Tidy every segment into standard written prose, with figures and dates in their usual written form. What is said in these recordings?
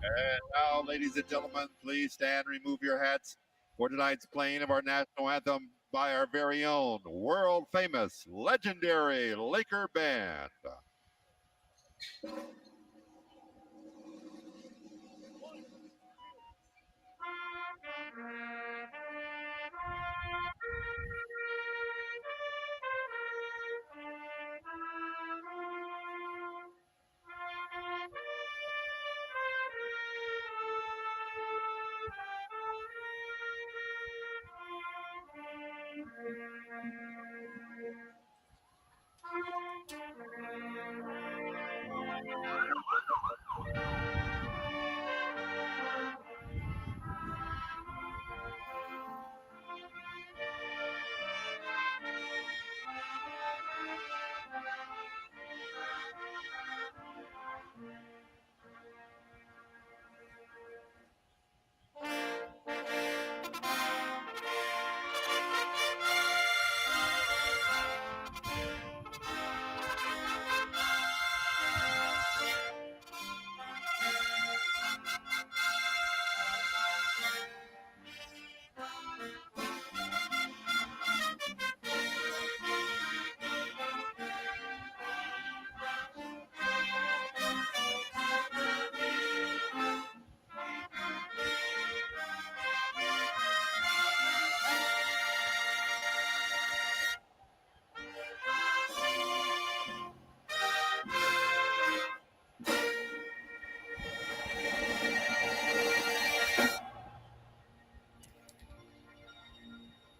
And now, ladies and gentlemen, please stand, remove your hats for tonight's playing of our national anthem by our very own world famous legendary Laker band.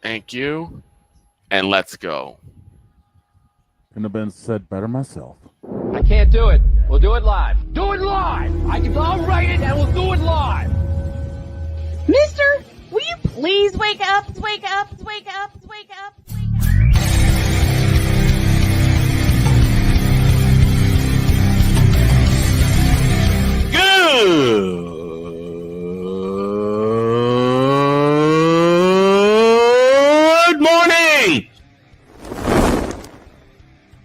Thank you, and let's go. Couldn't have been said better myself. I can't do it. We'll do it live. Do it live! I'll write it and we'll do it live! Mister, will you please wake up, wake up, wake up, wake up, wake up? Good morning!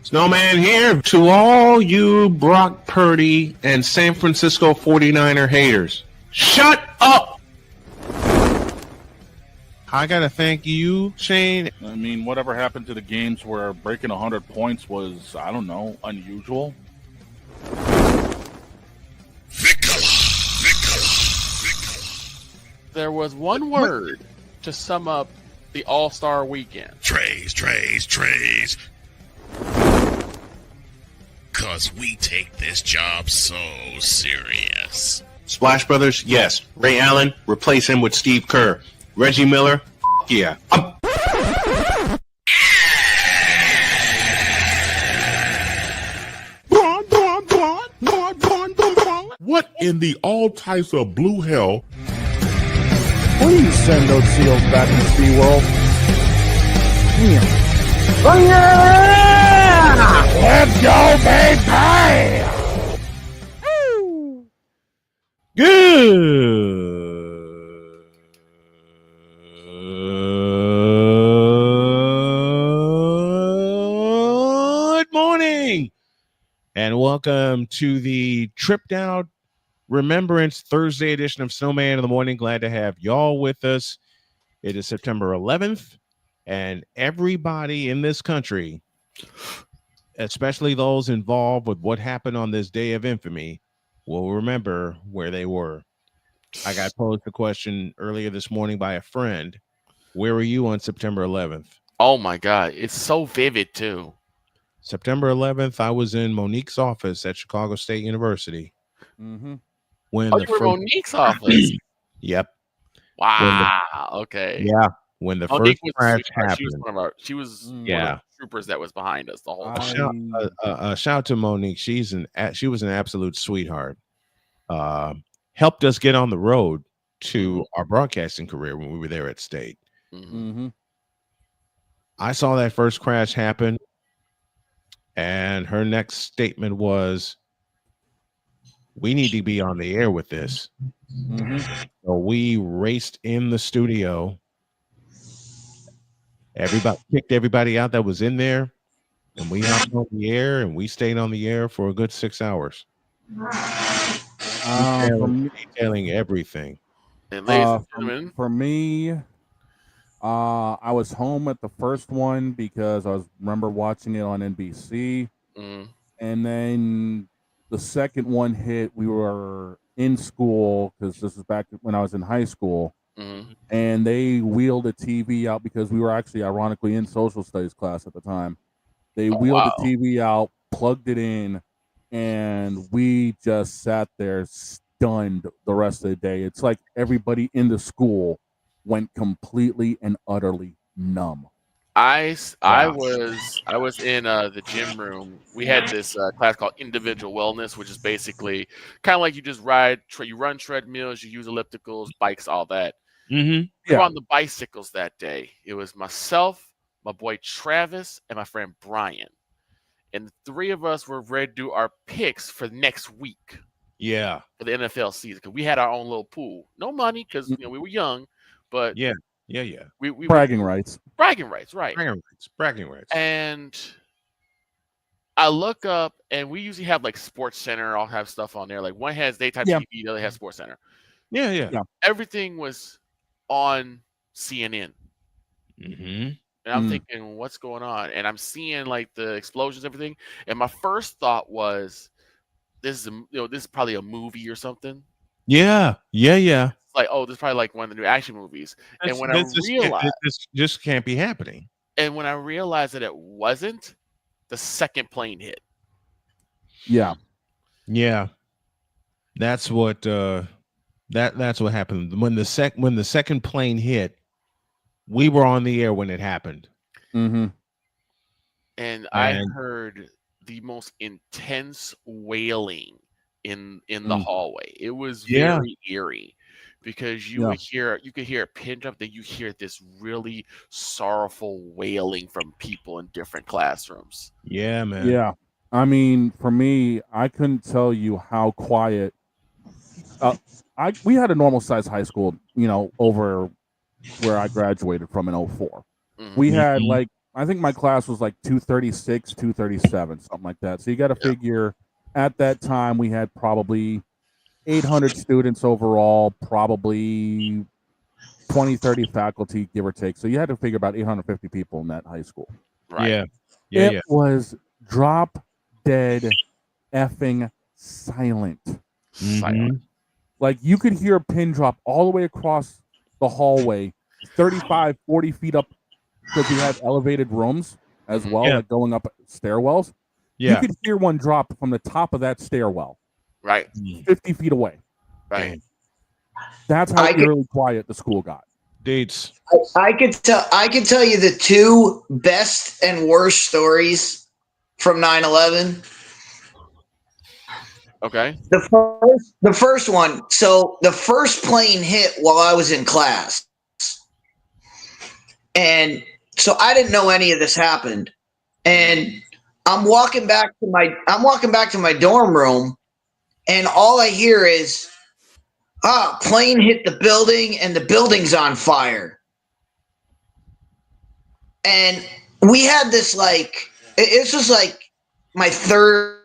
Snowman here to all you Brock Purdy and San Francisco 49er haters. Shut up! I gotta thank you, Shane. I mean, whatever happened to the games where breaking 100 points was, I don't know, unusual? There was one word to sum up the All-Star weekend. Trays. Cause we take this job so serious. Splash Brothers, yes. Ray Allen, replace him with Steve Kerr. Reggie Miller, yeah. What in the all types of blue hell? Please send those seals back to SeaWorld. Oh yeah! Let's go, baby! Good morning, and welcome to the Tripped Out Remembrance Thursday edition of Snowman in the Morning. Glad to have y'all with us. It is September 11th, and everybody in this country, especially those involved with what happened on this day of infamy, will remember where they were. I got posed the question earlier this morning by a friend. Where were you on September 11th? Oh my God, it's so vivid too. September 11th, I was in Monique's office at Chicago State University. Mm-hmm. When Oh, you were in Monique's office. Yep. Wow. Okay. Yeah. When the Monique first crash happened. She was one of Yeah. the troopers that was behind us the whole time. Shout to Monique. She was an absolute sweetheart. Helped us get on the road to our broadcasting career when we were there at State. Mm-hmm. I saw that first crash happen, and her next statement was, "We need to be on the air with this." Mm-hmm. So we raced in the studio. Everybody kicked everybody out that was in there, and we hopped on the air, and we stayed on the air for a good 6 hours. Detailing everything. And ladies and gentlemen, For me, I was home at the first one because I remember watching it on NBC, and then the second one hit. We were in school because this is back when I was in high school, and they wheeled a TV out because we were actually, ironically, in social studies class at the time. They wheeled the TV out, plugged it in, and we just sat there stunned the rest of the day. It's like everybody in the school went completely and utterly numb. I was in the gym room. We had this class called individual wellness, which is basically kind of like you just you run treadmills, you use ellipticals, bikes, all that. Mm-hmm. We were on the bicycles that day. It was myself, my boy Travis, and my friend Brian. And the three of us were ready to do our picks for next week. Yeah. For the NFL season, because we had our own little pool. No money, because we were young, but yeah. We bragging rights. Bragging rights, right? Bragging rights. And I look up, and we usually have like Sports Center. I'll have stuff on there. Like one has daytime TV, the other has Sports Center. Yeah. Everything was on CNN. Mm-hmm. And I'm thinking, what's going on? And I'm seeing like the explosions, everything. And my first thought was, this is probably a movie or something. Yeah. It's like, oh, this is probably like one of the new action movies. And when I realized this just can't be happening. And when I realized that it wasn't, the second plane hit. Yeah. That's what that's what happened. When the second plane hit, we were on the air when it happened. Mm-hmm. And I heard the most intense wailing in the hallway. It was very eerie because you could hear a pin drop, then you hear this really sorrowful wailing from people in different classrooms. Yeah, man. Yeah. I mean, for me, I couldn't tell you how quiet. We had a normal size high school, over where I graduated from in 04. We had I think my class was like 236, 237, something like that. So you got to figure at that time we had probably 800 students overall, probably 20, 30 faculty, give or take. So you had to figure about 850 people in that high school. Right. Yeah. It was drop dead effing silent. Like you could hear a pin drop all the way across the hallway, 35, 40 feet up, because we had elevated rooms as well, like going up stairwells. You could hear one drop from the top of that stairwell. Right. 50 feet away. Right. That's how eerily quiet the school got. Dates. I could tell you the two best and worst stories from 9/11. Okay. The first one. So the first plane hit while I was in class, and so I didn't know any of this happened. And I'm walking back to my dorm room, and all I hear is, plane hit the building and the building's on fire. And we had this this was like my third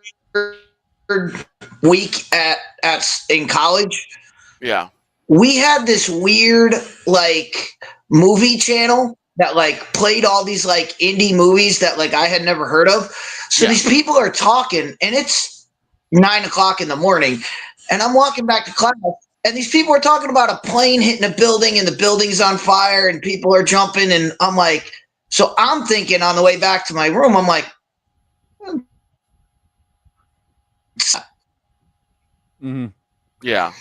week in college. Yeah. We had this weird movie channel that played all these indie movies that I had never heard of. So these people are talking, and it's 9:00 in the morning, and I'm walking back to class, and these people are talking about a plane hitting a building and the building's on fire and people are jumping, and I'm like, so I'm thinking on the way back to my room, I'm like, yeah.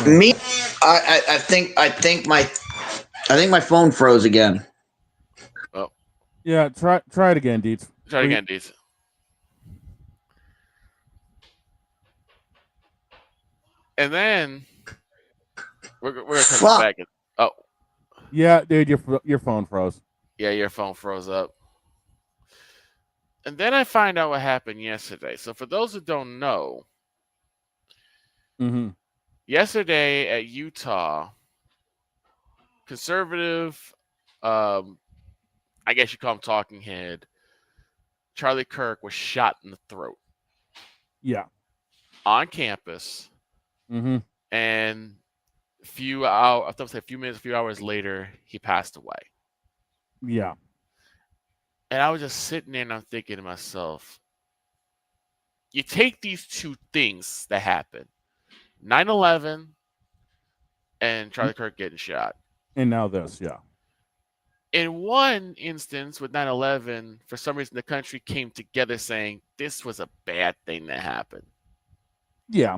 Me, I think my phone froze again. Oh. Yeah, try it again, Deets. Try it again, Deets. And then we're gonna come back. Oh. Yeah, dude, your phone froze. Yeah, your phone froze up. And then I find out what happened yesterday. So for those who don't know, yesterday at Utah, conservative, I guess you call him talking head, Charlie Kirk was shot in the throat. Yeah. On campus. Mm-hmm. And a few hours later, he passed away. Yeah. And I was just sitting there and I'm thinking to myself, you take these two things that happen, 9/11 and Charlie Kirk getting shot. And now this, yeah. In one instance with 9/11, for some reason the country came together saying this was a bad thing that happened. Yeah.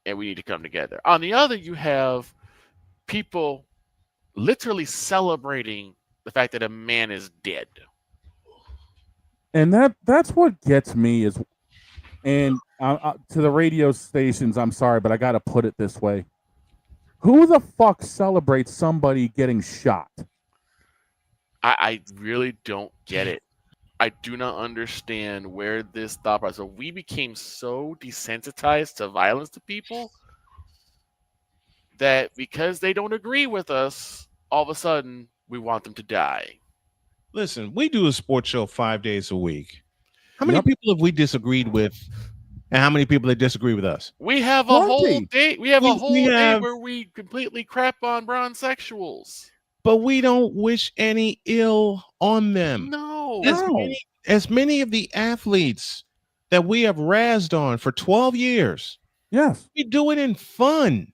And we need to come together. On the other, you have people literally celebrating the fact that a man is dead. And that's what gets me is, and to the radio stations, I'm sorry, but I got to put it this way. Who the fuck celebrates somebody getting shot? I really don't get it. I do not understand where this thought process. So we became so desensitized to violence to people that because they don't agree with us, all of a sudden we want them to die. Listen, we do a sports show 5 days a week. How many people have we disagreed with, and how many people that disagree with us? We have a whole day. We have a whole day where we completely crap on bronsexuals. But we don't wish any ill on them. No. As many of the athletes that we have razzed on for 12 years. Yes. We do it in fun.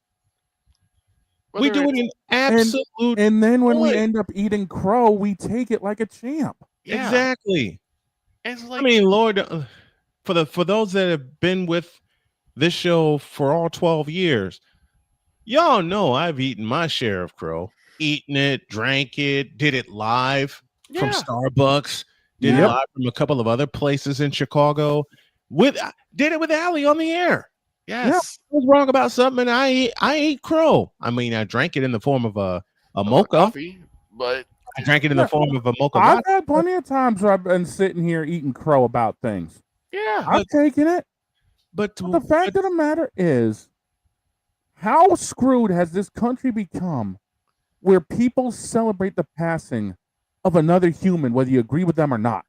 We do it in absolute and then when we fun. end up eating crow, we take it like a champ. Yeah. Exactly. It's like, I mean, Lord, for those that have been with this show for all 12 years, y'all know I've eaten my share of crow. Eaten it, drank it, did it live from Starbucks, did it live from a couple of other places in Chicago. Did it with Allie on the air. Yes. I was wrong about something, and I ate crow. I mean, I drank it in the form of a mocha. Coffee, but I drank it in the form of a mocha. I've had plenty of times where I've been sitting here eating crow about things. Yeah. I've taken it. But the fact of the matter is, how screwed has this country become where people celebrate the passing of another human, whether you agree with them or not?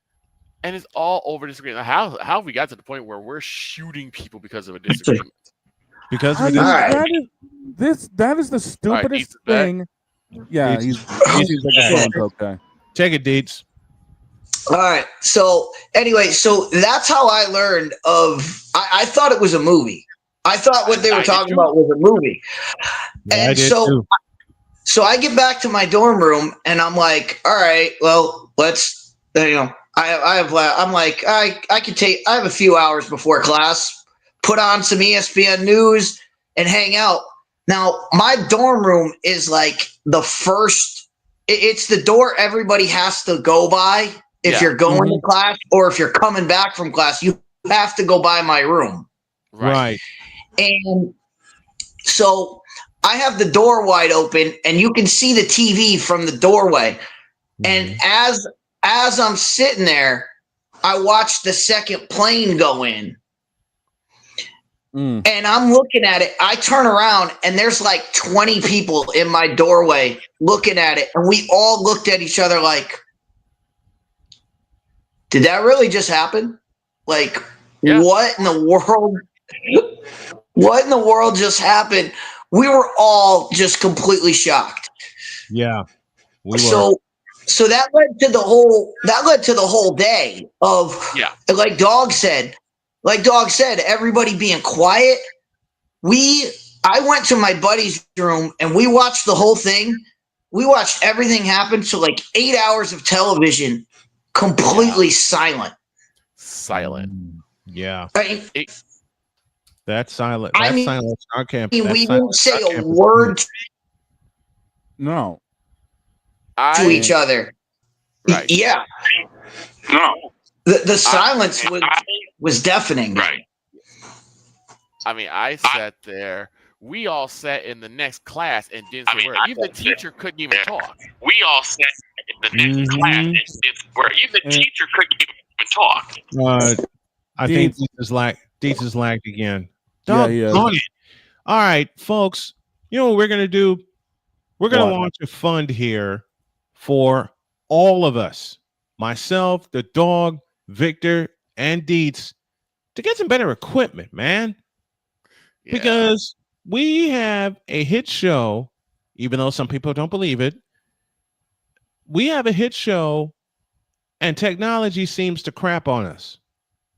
And it's all over disagreement. How have we got to the point where we're shooting people because of a disagreement? Because that is the stupidest thing. Yeah, he's okay. Take it, Deets. All right. So anyway, that's how I learned of. I thought it was a movie. I thought what they were talking about was a movie. Yeah, and so I get back to my dorm room and I'm like, all right, well, let's, I'm like, I have a few hours before class, put on some ESPN news and hang out. Now, my dorm room is like the first, it's the door everybody has to go by if you're going to class, or if you're coming back from class, you have to go by my room. Right. And so I have the door wide open and you can see the TV from the doorway. And as I'm sitting there, I watch the second plane go in. And I'm looking at it. I turn around and there's like 20 people in my doorway looking at it. And we all looked at each other like, did that really just happen? Like, what in the world? What in the world just happened? We were all just completely shocked. Yeah. So that led to the whole day of like Dog said, everybody being quiet. I went to my buddy's room and we watched the whole thing. We watched everything happen. So like 8 hours of television, completely silent. Yeah. I mean, that's silent. I mean, silence on campus. We didn't say a word No. to each other. Right. Yeah. No. The silence was deafening. Right. I mean, I sat there. We all sat in the next class and didn't say a word. Even the teacher couldn't even talk. We all sat in the next class and even the teacher couldn't even talk. I think Deets is lagged again. Yeah. All right, folks. You know what we're gonna do? We're gonna launch a fund here for all of us. Myself, the dog, Victor, and Dietz to get some better equipment, man. Yeah. Because we have a hit show, even though some people don't believe it. We have a hit show, and technology seems to crap on us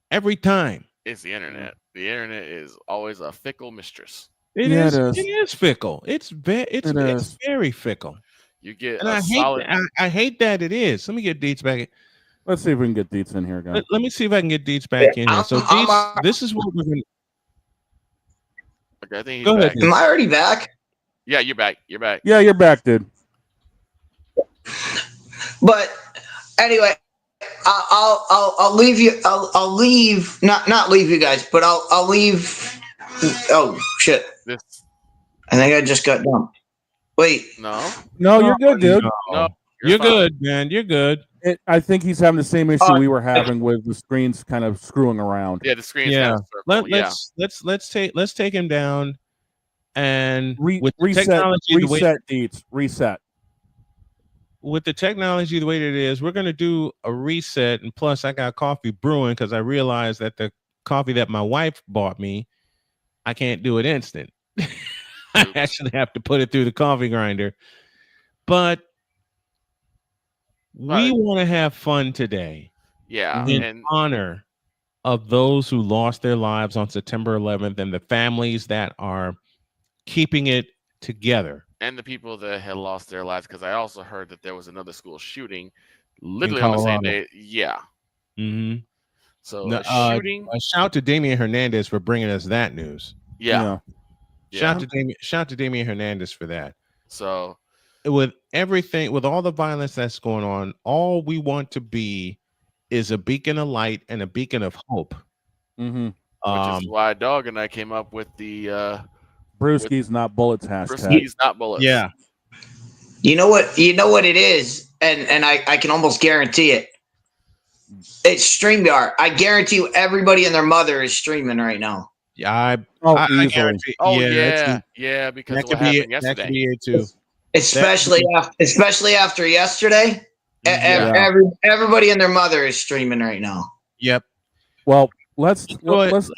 every time. It's the internet. The internet is always a fickle mistress. It is fickle. It's very fickle. You get and I hate that it is. Let me get Dietz back in. Let's see if we can get Dietz in here, guys. Let me see if I can get Dietz back in here. So Dietz, this is what we're going to. Okay, I think he's Go back. ahead. Am I already back? Yeah, you're back. You're back. Yeah, you're back, dude. But anyway, I'll leave you. I'll leave. Not leave you guys, but I'll leave. Oh shit! I think I just got dumped. Wait. No, you're good, dude. No, you're good, man. You're good. I think he's having the same issue we were having with the screens kind of screwing around. Yeah, the screen's yeah. Let's take him down and with reset Dietz. Reset. With the technology the way that it is, we're going to do a reset. And plus, I got coffee brewing because I realized that the coffee that my wife bought me, I can't do it instant. I actually have to put it through the coffee grinder. But we want to have fun today. Yeah. In honor of those who lost their lives on September 11th and the families that are keeping it together. And the people that had lost their lives, because I also heard that there was another school shooting literally on the same day. Yeah. Mm-hmm. So shooting. Shout out to Damian Hernandez for bringing us that news. Yeah. Shout out to Damian Hernandez for that. So with everything, with all the violence that's going on, all we want to be is a beacon of light and a beacon of hope. Mm-hmm. Which is why Dog and I came up with the Brewski's not bullets hashtag. Brewski's not bullets. Yeah. You know what it is, and I can almost guarantee it. It's StreamYard. I guarantee you everybody and their mother is streaming right now. Yeah, I guarantee. Oh yeah, because that of what could be happened yesterday. That could be it too. Especially after yesterday. Yeah. Everybody and their mother is streaming right now. Yep. Well, let's take 5. Let's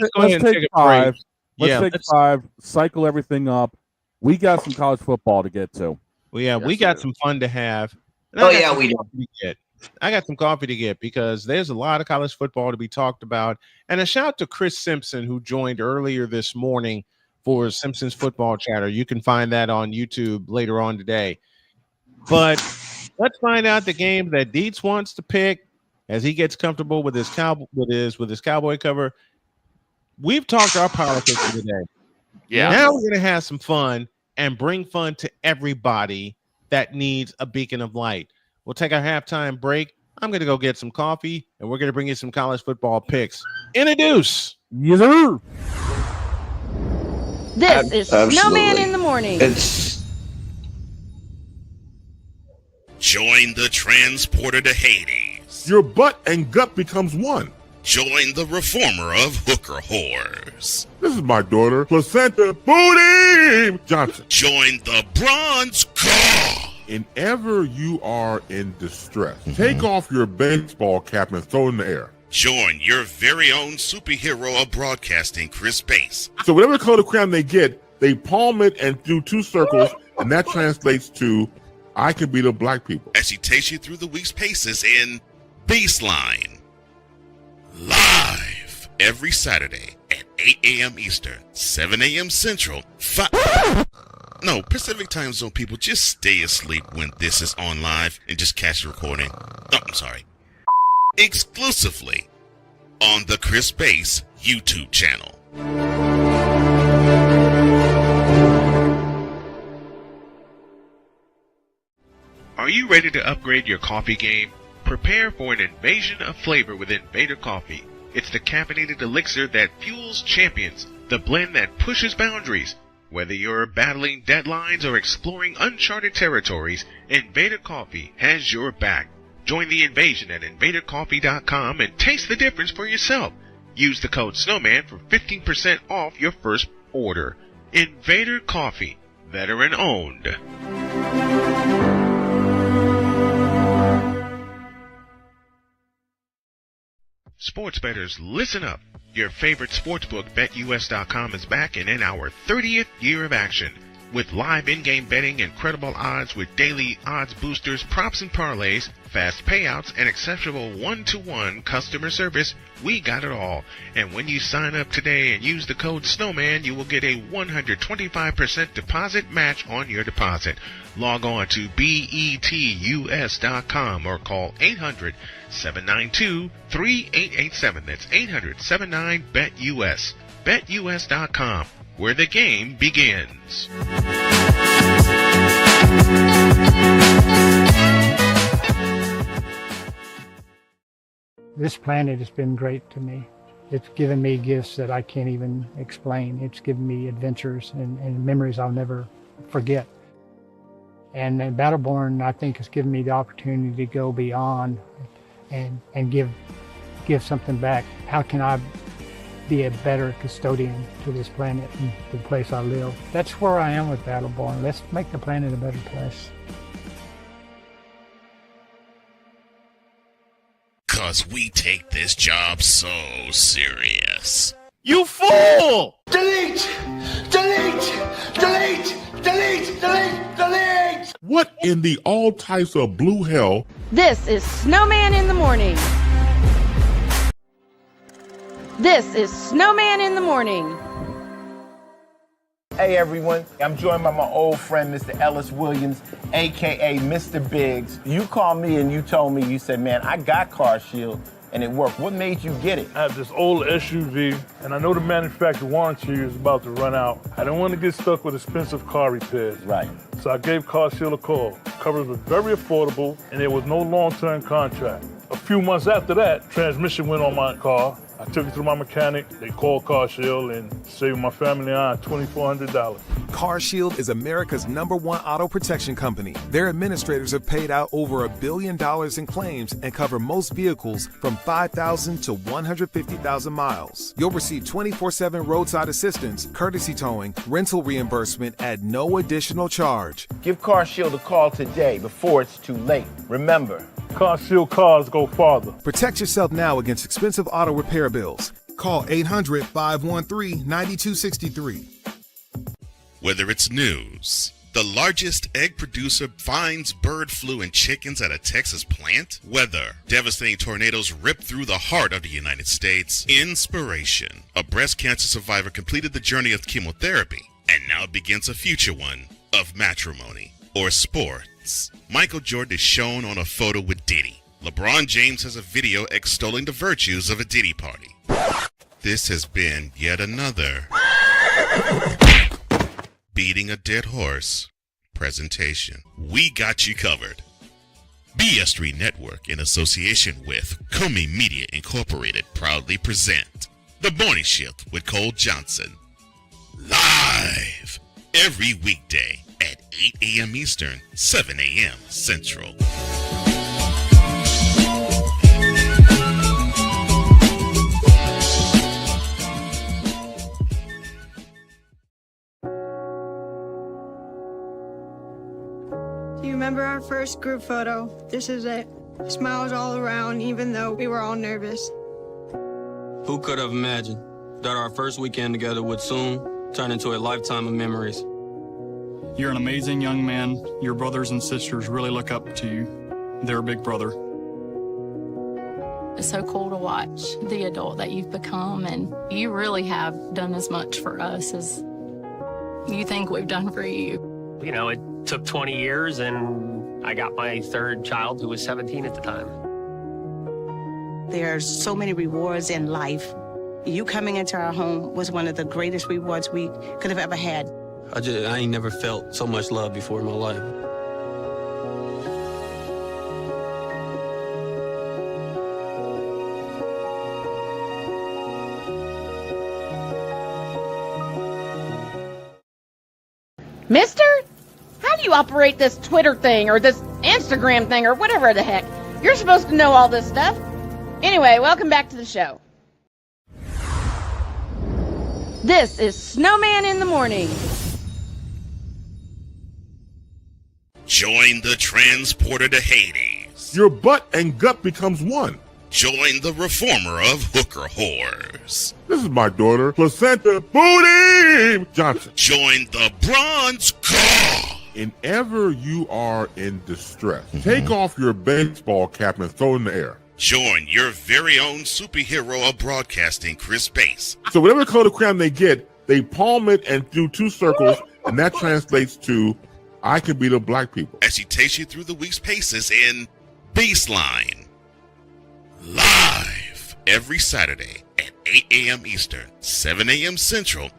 take 5. Cycle everything up. We got some college football to get to. Well, yeah, we got some fun to have. We do. I got some coffee to get because there's a lot of college football to be talked about. And a shout out to Chris Simpson, who joined earlier this morning for Simpson's Football Chatter. You can find that on YouTube later on today. But let's find out the game that Dietz wants to pick as he gets comfortable with his cowboy cover. We've talked our politics today. Yeah. Now we're going to have some fun and bring fun to everybody that needs a beacon of light. We'll take our halftime break. I'm going to go get some coffee, and we're going to bring you some college football picks. Introduce. Yes, sir. This is Snowman in the Morning. Join the transporter to Hades. Your butt and gut becomes one. Join the reformer of hooker whores. This is my daughter, Placenta Booty Johnson. Join the bronze god. Whenever you are in distress, take off your baseball cap and throw it in the air. Join your very own superhero of broadcasting, Chris Bass. So whatever color crayon they get, they palm it and do 2 circles, and that translates to, I can be the black people. As he takes you through the week's paces in Baseline. Live every Saturday at 8 a.m. Eastern, 7 a.m. Central, Pacific Time Zone people, just stay asleep when this is on live and just catch the recording. Oh, I'm sorry. Exclusively on the Chris Bass YouTube channel. Are you ready to upgrade your coffee game? Prepare for an invasion of flavor with Invader Coffee. It's the caffeinated elixir that fuels champions, the blend that pushes boundaries. Whether you're battling deadlines or exploring uncharted territories, Invader Coffee has your back. Join the invasion at invadercoffee.com and taste the difference for yourself. Use the code Snowman for 15% off your first order. Invader Coffee, veteran owned. Sports bettors, listen up. Your favorite sportsbook, BetUS.com, is back and in our 30th year of action. With live in-game betting, incredible odds with daily odds boosters, props and parlays, fast payouts, and exceptional one-to-one customer service, we got it all. And when you sign up today and use the code Snowman, you will get a 125% deposit match on your deposit. Log on to betus.com or call 800-792-3887. That's 800-79-BET-US. BetUS.com, where the game begins. This planet has been great to me. It's given me gifts that I can't even explain. It's given me adventures and memories I'll never forget. And Battleborn, I think, has given me the opportunity to go beyond and give something back. How can I be a better custodian to this planet and the place I live? That's where I am with Battleborn. Let's make the planet a better place. 'Cause we take this job so serious. You fool! Delete! Delete! Delete! Delete! Delete! Delete! What in the all types of blue hell? This is Snowman in the Morning. This is Snowman in the Morning. Hey everyone, I'm joined by my old friend, Mr. Ellis Williams, aka Mr. Biggs. You called me and you told me, you said, man, I got CarShield and it worked. What made you get it? I have this old SUV and I know the manufacturer warranty is about to run out. I don't want to get stuck with expensive car repairs. Right. So I gave CarShield a call. Coverage was very affordable and there was no long-term contract. A few months after that, transmission went on my car. I took it to my mechanic, they called CarShield and saved my family and I $2,400. CarShield is America's #1 auto protection company. Their administrators have paid out over $1 billion in claims and cover most vehicles from 5,000 to 150,000 miles. You'll receive 24/7 roadside assistance, courtesy towing, rental reimbursement at no additional charge. Give CarShield a call today before it's too late. Remember, CarShield cars go farther. Protect yourself now against expensive auto repair bills. Call 800-513-9263. Whether it's news, the largest egg producer finds bird flu in chickens at a Texas plant, weather, devastating tornadoes rip through the heart of the United States, inspiration, a breast cancer survivor completed the journey of chemotherapy, and now begins a future one of matrimony or sports. Michael Jordan is shown on a photo with Diddy. LeBron James has a video extolling the virtues of a Diddy party. This has been yet another beating a dead horse presentation. We got you covered. BS3 Network, in association with Comey Media Incorporated, proudly present The Morning Shift with Cole Johnson. Live every weekday at 8 a.m. Eastern, 7 a.m. Central. Do you remember our first group photo? This is it. Smiles all around, even though we were all nervous. Who could have imagined that our first weekend together would soon turn into a lifetime of memories? You're an amazing young man. Your brothers and sisters really look up to you. They're a big brother. It's so cool to watch the adult that you've become, and you really have done as much for us as you think we've done for you. You know, it took 20 years, and I got my third child, who was 17 at the time. There are so many rewards in life. You coming into our home was one of the greatest rewards we could have ever had. I ain't never felt so much love before in my life. Mister? How do you operate this Twitter thing or this Instagram thing or whatever the heck? You're supposed to know all this stuff. Anyway, welcome back to the show. This is Snowman in the Morning. Join the transporter to Hades. Your butt and gut becomes one. Join the reformer of hooker whores. This is my daughter, Placenta Booty Johnson. Join the bronze car. Whenever you are in distress, take off your baseball cap and throw it in the air. Join your very own superhero of broadcasting, Chris Bass. So whatever color crayon they get, they palm it and do 2 circles, and that translates to, I can beat up black people. As she takes you through the week's paces in Baseline. Live every Saturday at 8 a.m. Eastern, 7 a.m. Central,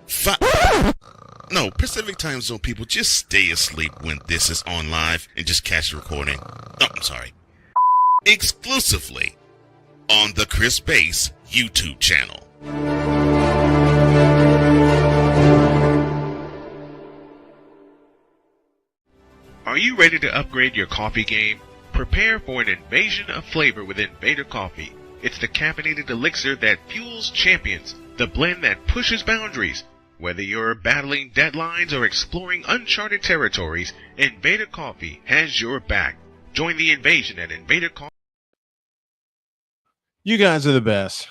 No, Pacific Time Zone people, just stay asleep when this is on live and just catch the recording. Oh, I'm sorry. Exclusively on the Chris Bass YouTube channel. Are you ready to upgrade your coffee game? Prepare for an invasion of flavor with Invader Coffee. It's the caffeinated elixir that fuels champions, the blend that pushes boundaries. Whether you're battling deadlines or exploring uncharted territories, Invader Coffee has your back. Join the invasion at Invader Coffee. You guys are the best.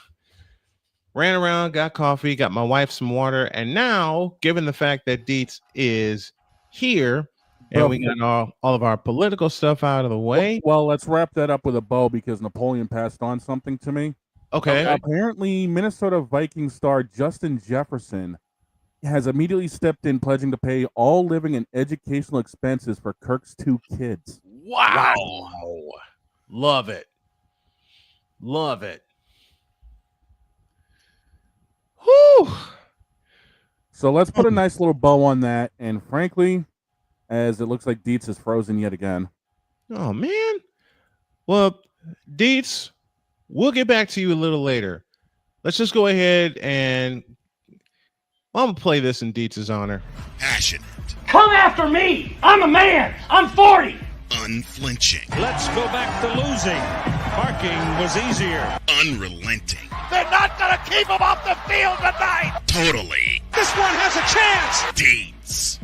Ran around, got coffee, got my wife some water, and now, given the fact that Dietz is here, and we got all of our political stuff out of the way. Well, let's wrap that up with a bow because Napoleon passed on something to me. Okay. Apparently, Minnesota Vikings star Justin Jefferson has immediately stepped in, pledging to pay all living and educational expenses for Kirk's 2 kids. Wow. Love it. Love it. Whew. So let's put a nice little bow on that. And frankly, as it looks like Dietz is frozen yet again. Oh, man. Well, Dietz, we'll get back to you a little later. Let's just go ahead and I'm going to play this in Dietz's honor. Passionate. Come after me. I'm a man. I'm 40. Unflinching. Let's go back to losing. Parking was easier. Unrelenting. They're not going to keep him off the field tonight. Totally. This one has a chance. Dietz.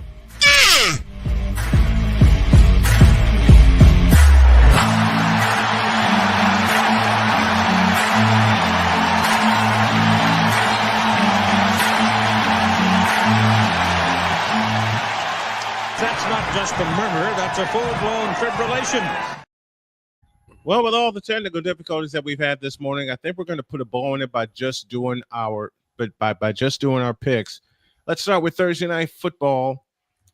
That's not just a murmur, that's a full-blown fibrillation. Well, with all the technical difficulties that we've had this morning, I think we're going to put a bow on it by just doing our picks. Let's start with Thursday Night Football.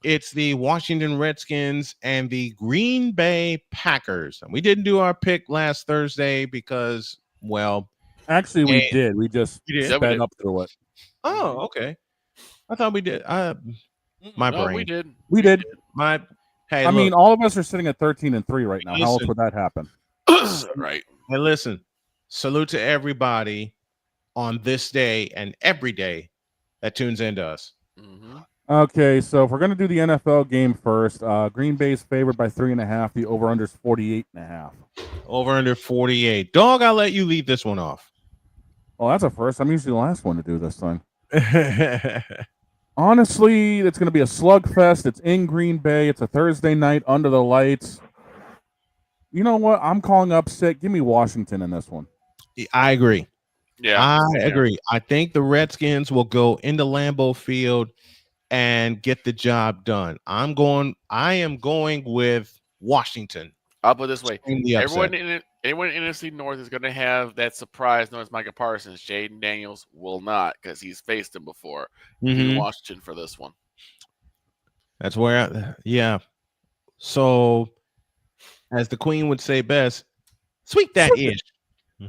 It's the Washington Redskins and the Green Bay Packers. And we didn't do our pick last Thursday because, well, actually we did. We just sped up through it. Oh, okay. I thought we did. My brain. We did. Hey, I mean, all of us are sitting at 13-3 right now. How else would that happen? Right. Hey, listen. Salute to everybody on this day and every day that tunes into us. Mm-hmm. Okay, so if we're going to do the NFL game first, Green Bay's favored by 3.5. The over-under is 48.5. Over under 48. Dog, I'll let you lead this one off. Well, that's a first. I'm usually the last one to do this thing. Honestly, it's going to be a slugfest. It's in Green Bay. It's a Thursday night under the lights. You know what? I'm calling upset. Give me Washington in this one. I agree. Yeah, I agree. I think the Redskins will go into Lambeau Field and get the job done. I am going with Washington. I'll put it this way. Everyone in NFC North is going to have that surprise known as Micah Parsons. Jaden Daniels will not because he's faced him before. In Washington for this one. That's where, So, as the Queen would say best, sweet that ish.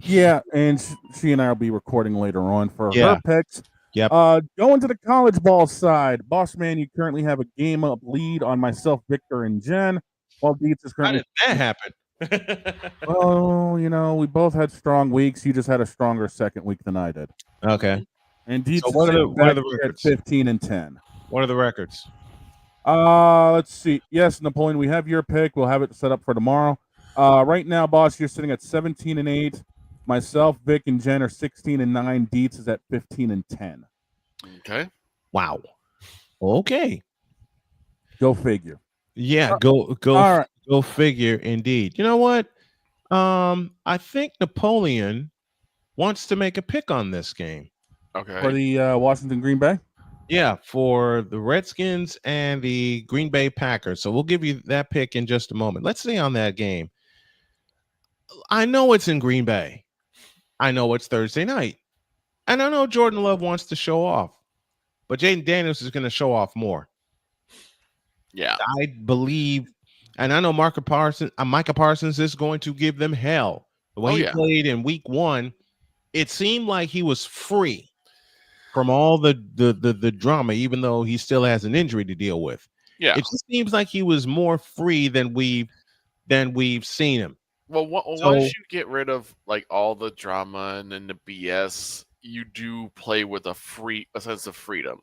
Yeah, and she and I will be recording later on for her picks. Yep. Going to the college ball side, Boss Man, you currently have a game up lead on myself, Victor, and Jen. While Dietz is currently. How did that happen? Well, we both had strong weeks. You just had a stronger second week than I did. Okay. And Dietz so what are the records? 15-10. What are the records? Let's see. Yes, Napoleon, we have your pick. We'll have it set up for tomorrow. Right now, boss, you're sitting at 17-8. Myself, Vic, and Jen are 16-9. Dietz is at 15-10. Okay. Wow. Okay. Go figure. Yeah, go figure indeed. You know what? I think Napoleon wants to make a pick on this game. Okay. For the Washington Green Bay? Yeah, for the Redskins and the Green Bay Packers. So we'll give you that pick in just a moment. Let's stay on that game. I know it's in Green Bay. I know it's Thursday night. And I know Jordan Love wants to show off. But Jaden Daniels is going to show off more. Yeah. I believe, and I know Micah Parsons is going to give them hell. The way he played in week 1, it seemed like he was free from all the drama, even though he still has an injury to deal with. Yeah. It just seems like he was more free than we've seen him. Well, once you get rid of like all the drama and then the BS, you do play with a sense of freedom.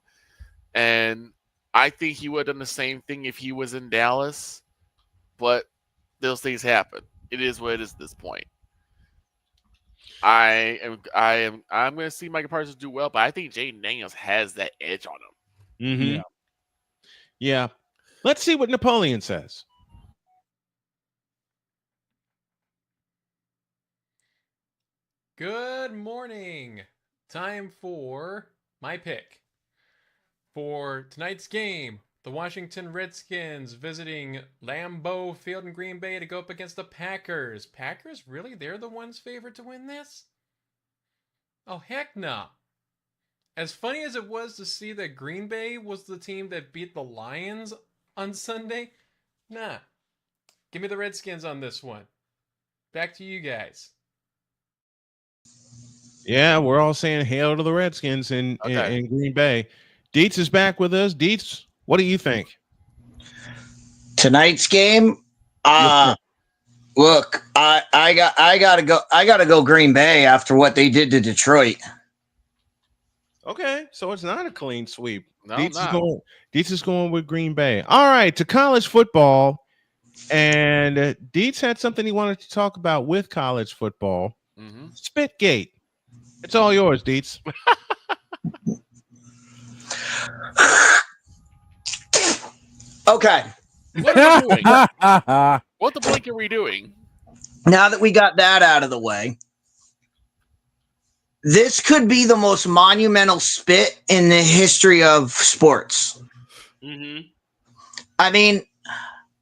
And I think he would have done the same thing if he was in Dallas, but those things happen. It is what it is at this point. I'm going to see Micah Parsons do well, but I think Jaden Daniels has that edge on him. Mm-hmm. Yeah. Let's see what Napoleon says. Good morning. Time for my pick. For tonight's game, the Washington Redskins visiting Lambeau Field in Green Bay to go up against the Packers. Packers? Really? They're the ones favored to win this? Oh, heck no. As funny as it was to see that Green Bay was the team that beat the Lions on Sunday, nah. Give me the Redskins on this one. Back to you guys. Yeah, we're all saying hail to the Redskins in Green Bay. Dietz is back with us. Dietz, what do you think? Tonight's game? Look, I gotta go Green Bay after what they did to Detroit. Okay, so it's not a clean sweep. No, Dietz is going with Green Bay. All right, to college football. And Dietz had something he wanted to talk about with college football. Mm-hmm. Spitgate. It's all yours, Dietz. Okay. What are we doing? What the blink are we doing? Now that we got that out of the way, this could be the most monumental spit in the history of sports. Mm-hmm. I mean,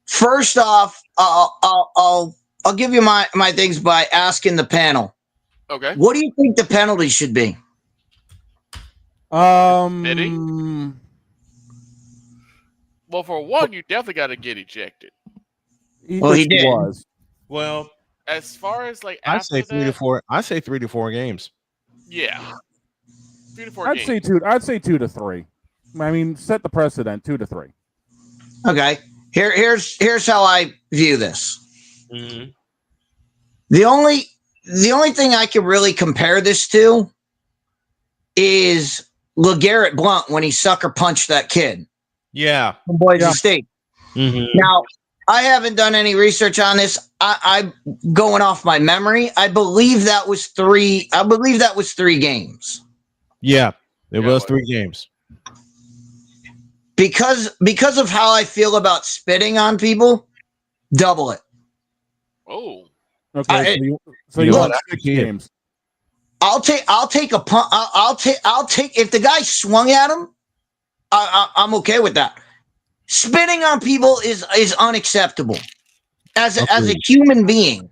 first off, I'll give you my things by asking the panel. Okay. What do you think the penalty should be? Well, for one, you definitely got to get ejected. Well, he did. Well, as far as like, I say 3 to 4. I say 3 to 4 games. Yeah, 3 to 4 I'd games. say 2. I'd say 2 to 3. I mean, set the precedent. 2 to 3. Okay. Here's how I view this. Mm-hmm. The only thing I can really compare this to is LeGarrette Blount when he sucker punched that kid. Yeah. From Boise State. Mm-hmm. Now, I haven't done any research on this. I'm going off my memory. I believe that was 3 games. Yeah, it was 3 games. Because of how I feel about spitting on people, double it. Oh. Okay. So you want 6 games? I'll take a punt. I'll take if the guy swung at him, I'm okay with that. Spitting on people is unacceptable. As a human being,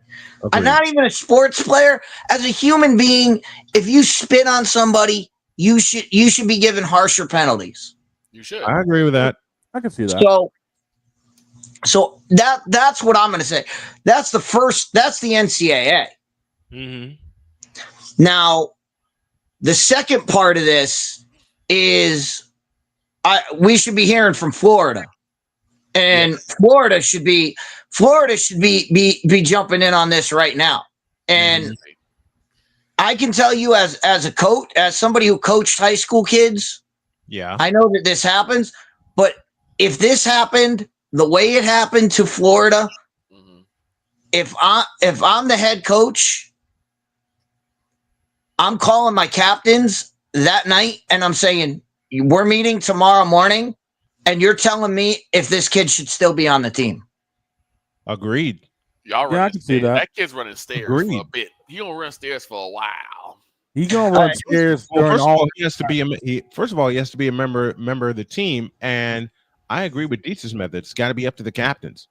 I'm not even a sports player. As a human being, if you spit on somebody, you should be given harsher penalties. You should. I agree with that. I can see that. So that's what I'm going to say. That's the NCAA. Mm-hmm. Now, the second part of this is we should be hearing from Florida, and Florida should be jumping in on this right now. And I can tell you as a coach, as somebody who coached high school kids, I know that this happens. But if this happened the way it happened to Florida, if I'm the head coach, I'm calling my captains that night and I'm saying, we're meeting tomorrow morning and you're telling me if this kid should still be on the team. Agreed. Y'all Yeah, I can see that. That kid's running stairs for a bit. He gonna run stairs for a while. He's gonna run stairs during first all. Of all, he has to be first of all, he has to be a member of the team, and I agree with Dietz's method. It's got to be up to the captains.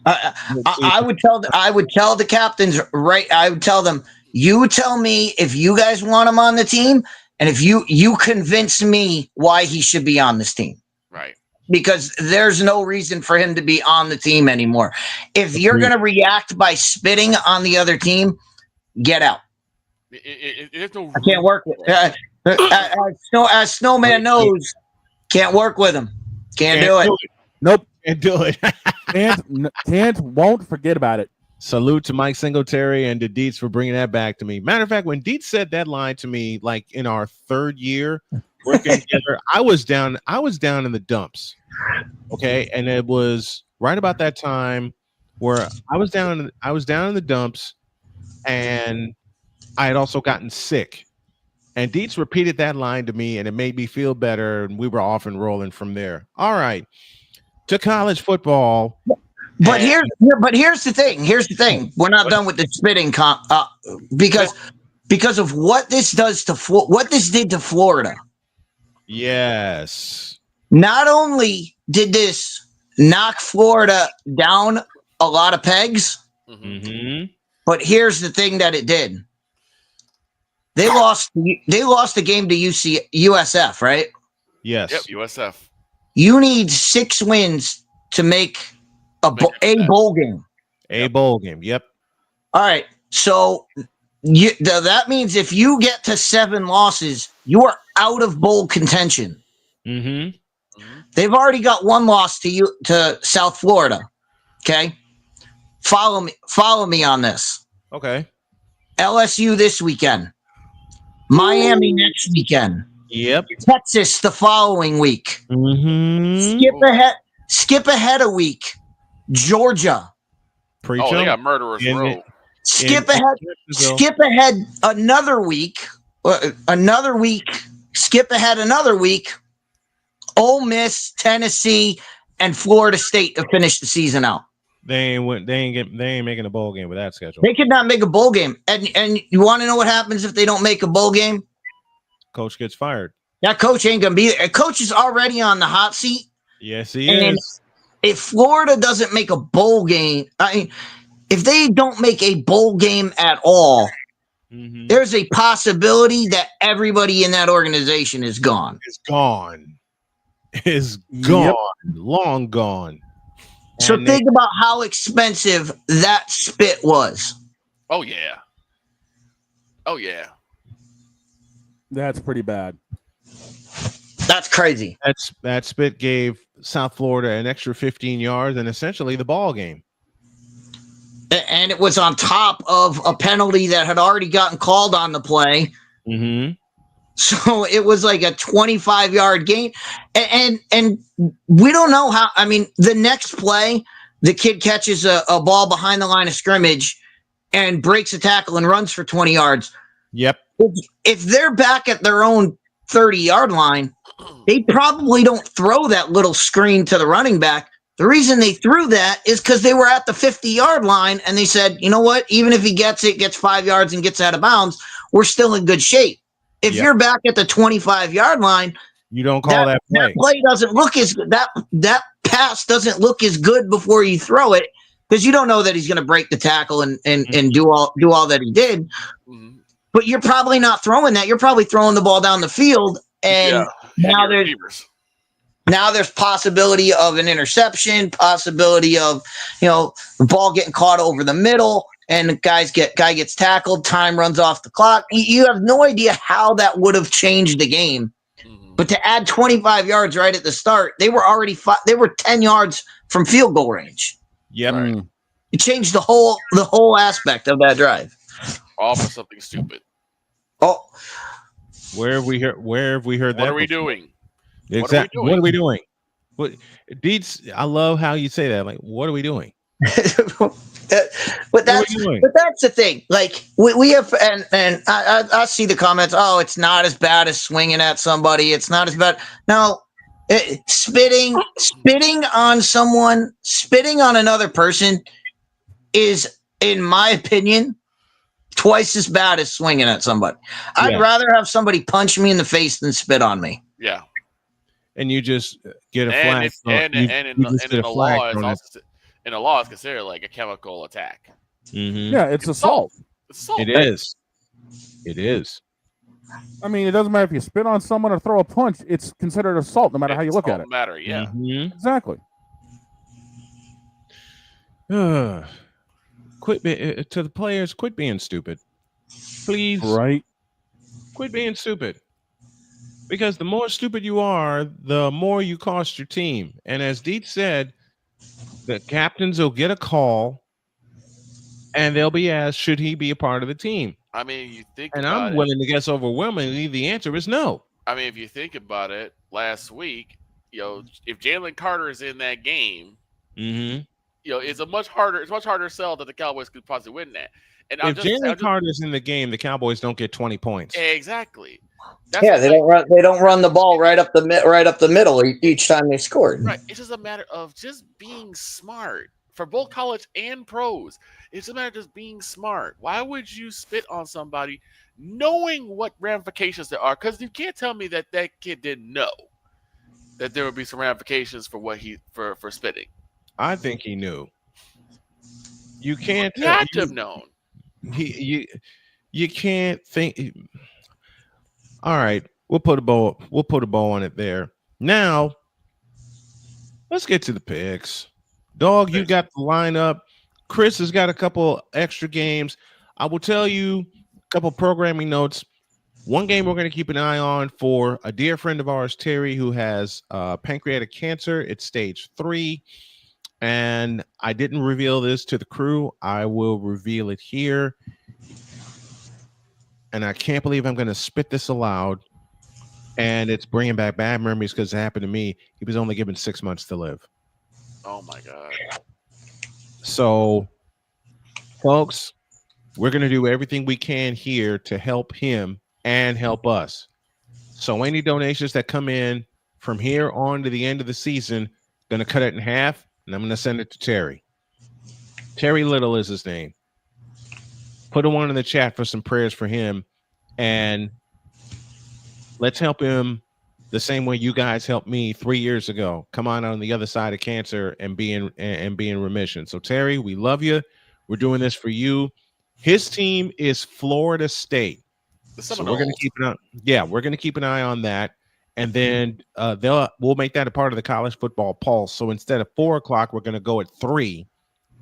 I would tell the captains, right? I would tell them, you tell me if you guys want him on the team, and if you convince me why he should be on this team. Right. Because there's no reason for him to be on the team anymore. If you're going to react by spitting on the other team, get out. There's no I can't work with as Snowman knows, can't work with him. Can't do it. Nope. Can't do it. Won't forget about it. Salute to Mike Singletary and to Dietz for bringing that back to me. Matter of fact, when Dietz said that line to me, like in our third year working together, I was down in the dumps. Okay. And it was right about that time where I was down in the dumps, and I had also gotten sick. And Dietz repeated that line to me, and it made me feel better, and we were off and rolling from there. All right. To college football. But here's the thing. Here's the thing. We're not done with the spitting because of what this does to what this did to Florida. Yes. Not only did this knock Florida down a lot of pegs, but here's the thing that it did. They lost the game to USF, right? Yes. Yep, USF. You need 6 wins to make a bowl game. A bowl game. Yep. All right. So that means if you get to 7 losses, you are out of bowl contention. They've already got 1 loss to South Florida. Okay. Follow me on this. Okay. LSU this weekend. Miami next weekend. Yep. Texas the following week. Skip ahead a week. Georgia. Preach they got Murderers Row. Skip ahead another week. Skip ahead another week. Ole Miss, Tennessee, and Florida State to finish the season out. They ain't making a bowl game with that schedule. They could not make a bowl game. And you want to know what happens if they don't make a bowl game? Coach gets fired. That coach ain't gonna be there. Coach is already on the hot seat. Yes, he is. If Florida doesn't make a bowl game, if they don't make a bowl game at all, there's a possibility that everybody in that organization is gone. Is gone. Long gone. So think about how expensive that spit was. Oh yeah. That's pretty bad. That's crazy. That spit gave South Florida an extra 15 yards and essentially the ball game. And it was on top of a penalty that had already gotten called on the play. So it was like a 25-yard gain. And we don't know how. I mean, the next play, the kid catches a ball behind the line of scrimmage and breaks a tackle and runs for 20 yards. Yep. If they're back at their own 30-yard line, they probably don't throw that little screen to the running back. The reason they threw that is because they were at the 50-yard line and they said, you know what? Even if he gets 5 yards and gets out of bounds, we're still in good shape. If you're back at the 25-yard line, you don't call that play. That play doesn't look as that pass doesn't look as good before you throw it because you don't know that he's going to break the tackle and do all that he did. But you're probably not throwing that. You're probably throwing the ball down the field, and now there's possibility of an interception, possibility of the ball getting caught over the middle, and the guy gets tackled. Time runs off the clock. You have no idea how that would have changed the game. But to add 25 yards right at the start, they were 10 yards from field goal range. Yep. It changed the whole aspect of that drive. All for something stupid. Oh, where have we heard that? What are we doing? Exactly. What are we doing? What Dietz, I love how you say that. Like, what are we doing? But that's the thing. Like we have, and I see the comments. Oh, it's not as bad as swinging at somebody. It's not as bad. No, spitting on someone, spitting on another person is in my opinion, twice as bad as swinging at somebody. I'd rather have somebody punch me in the face than spit on me. Yeah. And you just get a And flag. it's and in the law, it's also in the law, it's considered like a chemical attack. Mm-hmm. Yeah, it's assault. It's assault. It is. It is. I mean, it doesn't matter if you spit on someone or throw a punch. It's considered assault, no matter how you look at it. Matter, yeah. Mm-hmm. Exactly. Quit to the players. Quit being stupid, please. Right. Quit being stupid. Because the more stupid you are, the more you cost your team. And as Deet said, the captains will get a call, and they'll be asked, should he be a part of the team? I mean, you think and about I'm willing to guess overwhelmingly the answer is no. I mean, if you think about it, last week, if Jalen Carter is in that game, it's much harder sell that the Cowboys could possibly win that. And if Jalen Carter's in the game, the Cowboys don't get 20 points. Exactly. They don't run the ball right up the middle each time they scored. Right. It's just a matter of just being smart for both college and pros. It's a matter of just being smart. Why would you spit on somebody knowing what ramifications there are? Because you can't tell me that kid didn't know that there would be some ramifications for what for spitting. I think he knew. You can't. He had to have known. You can't think. All right, we'll put a bow on it there. Now, let's get to the picks. Dog, you got the lineup. Chris has got a couple extra games. I will tell you a couple programming notes. One game we're going to keep an eye on for a dear friend of ours, Terry, who has pancreatic cancer. It's stage 3. And I didn't reveal this to the crew. I will reveal it here. And I can't believe I'm going to spit this aloud. And it's bringing back bad memories because it happened to me. He was only given 6 months to live. Oh, my God. So, folks, we're going to do everything we can here to help him and help us. So any donations that come in from here on to the end of the season, going to cut it in half, and I'm going to send it to Terry. Terry Little is his name. Put a one in the chat for some prayers for him, and let's help him the same way you guys helped me 3 years ago. Come on the other side of cancer and be in remission. So Terry, we love you. We're doing this for you. His team is Florida State. So we're going to keep an eye. Yeah, we're going to keep an eye on that. And then we'll make that a part of the college football pulse. So instead of 4 o'clock, we're going to go at 3.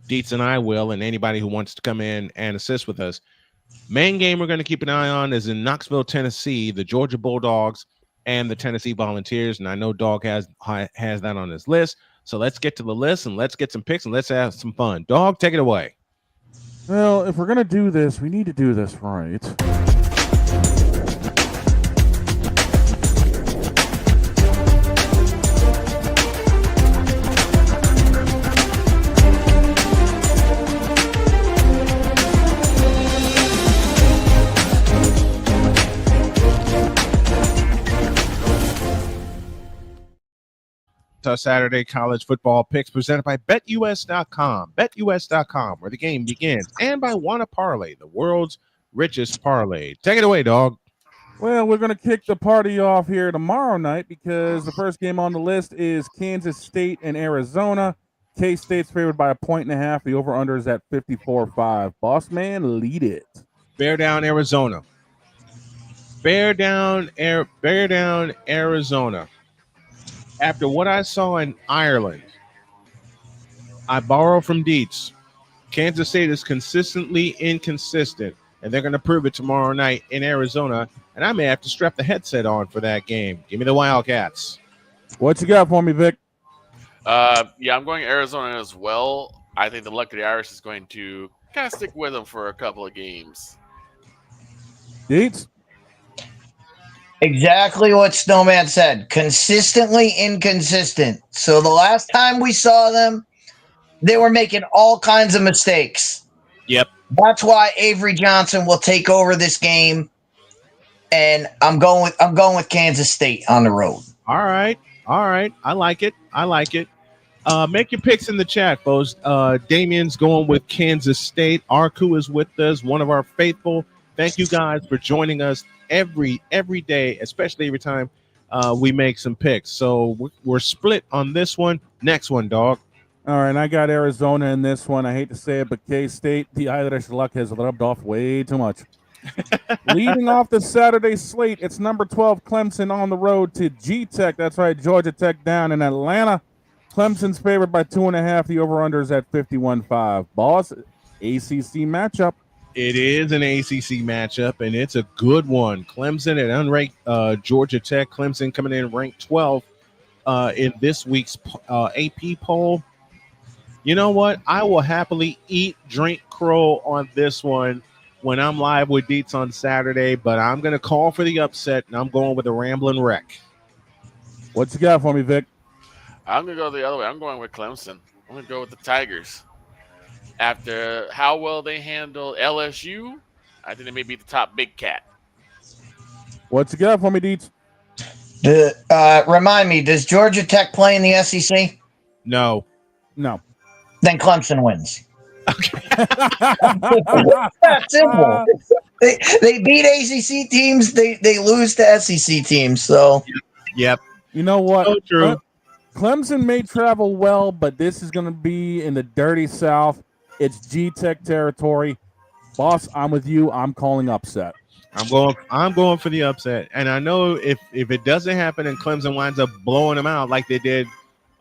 Dietz and I will, and anybody who wants to come in and assist with us. Main game we're going to keep an eye on is in Knoxville, Tennessee, the Georgia Bulldogs and the Tennessee Volunteers. And I know Dog has that on his list. So let's get to the list and let's get some picks and let's have some fun. Dog, take it away. Well, if we're going to do this, we need to do this right. Our Saturday college football picks presented by BetUS.com. BetUS.com, where the game begins, and by Wanna Parlay, the world's richest parlay. Take it away, Dog. Well, we're going to kick the party off here tomorrow night because the first game on the list is Kansas State and Arizona. K-State's favored by 1.5. The over-under is at 54.5. Boss man, lead it. Bear down, Arizona. Bear down, Arizona. After what I saw in Ireland, I borrow from Dietz. Kansas State is consistently inconsistent, and they're going to prove it tomorrow night in Arizona, and I may have to strap the headset on for that game. Give me the Wildcats. What you got for me, Vic? Yeah, I'm going Arizona as well. I think the luck of the Irish is going to kind of stick with them for a couple of games. Dietz? Exactly what Snowman said. Consistently inconsistent. So the last time we saw them, they were making all kinds of mistakes. Yep. That's why Avery Johnson will take over this game, and I'm going with Kansas State on the road. All right. I like it. Make your picks in the chat, folks. Damien's going with Kansas State. Arku is with us, one of our faithful. Thank you guys for joining us every day, especially every time we make some picks. So we're split on this one. Next one, dog. All right, I got Arizona in this one. I hate to say it, but K-State, the Irish luck has rubbed off way too much. Leading off the Saturday slate, it's number 12 Clemson on the road to G-Tech. That's right, Georgia Tech down in Atlanta. Clemson's favored by 2.5. The over-under is at 51.5. Boss, ACC matchup. It is an ACC matchup, and it's a good one. Clemson at unranked Georgia Tech. Clemson coming in ranked 12 in this week's AP poll. You know what? I will happily eat, drink crow on this one when I'm live with Deets on Saturday, but I'm going to call for the upset, and I'm going with the Ramblin' Wreck. What you got for me, Vic? I'm going to go the other way. I'm going with Clemson. I'm going to go with the Tigers. After how well they handled LSU, I think they may be the top big cat. What you got for me, Deets? Remind me, does Georgia Tech play in the SEC? No. Then Clemson wins. That's simple. They beat ACC teams. They lose to SEC teams. So, yep. You know what? So true. Clemson may travel well, but this is going to be in the dirty South. It's G-Tech territory. Boss, I'm with you. I'm calling upset. I'm going for the upset. And I know if it doesn't happen and Clemson winds up blowing them out like they did,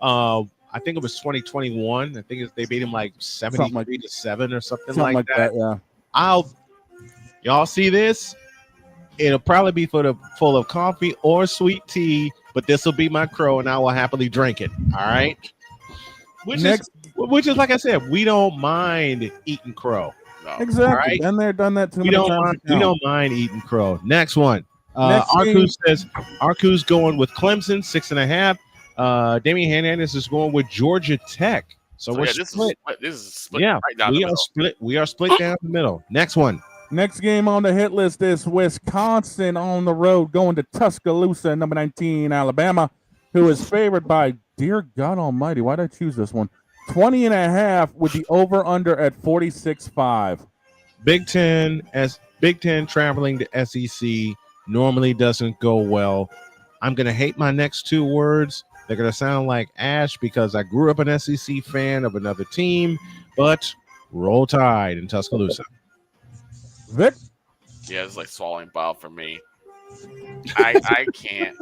I think it was 2021. I think they beat him like 73-7 or something like that. Yeah. Y'all see this? It'll probably be full of coffee or sweet tea, but this will be my crow, and I will happily drink it. All right. Which is like I said, we don't mind eating crow. No. Exactly. Right? Been there, done that too many times. We don't mind eating crow. Next one. Arku says Arku's going with Clemson 6.5. Damian Hernandez is going with Georgia Tech. So we're split. This is split. Yeah, right down we the are middle. split. We are split down the middle. Next one. Next game on the hit list is Wisconsin on the road going to Tuscaloosa, number 19, Alabama, who is favored by, dear God almighty, why did I choose this one? 20.5 with the over-under at 46.5. Big Ten traveling to SEC normally doesn't go well. I'm going to hate my next two words. They're going to sound like Ash because I grew up an SEC fan of another team, but roll Tide in Tuscaloosa. Vic? Yeah, it's like swallowing bile for me. I can't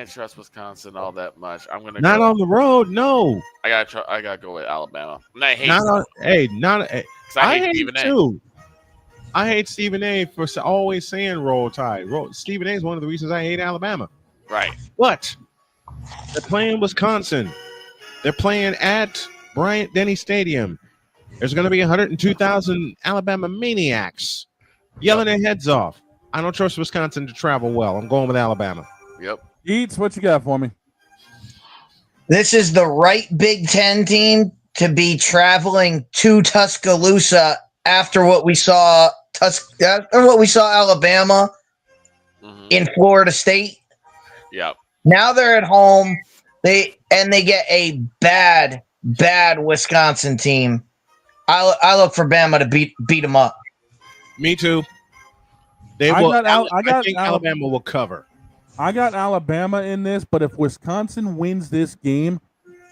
trust Wisconsin all that much. I'm gonna not on the road. No, I gotta go with Alabama. And I hate. I hate Stephen too. I hate Stephen A. for always saying roll Tide. Stephen A. is one of the reasons I hate Alabama. Right. But they're playing Wisconsin. They're playing at Bryant-Denny Stadium. There's going to be 102,000 Alabama maniacs yelling their heads off. I don't trust Wisconsin to travel well. I'm going with Alabama. Yep. Eats, what you got for me? This is the right Big Ten team to be traveling to Tuscaloosa after what we saw Alabama in Florida State. Yep. Now they're at home. They get a bad Wisconsin team. I look for Bama to beat them up. Me too. I think Alabama will cover. I got Alabama in this, but if Wisconsin wins this game,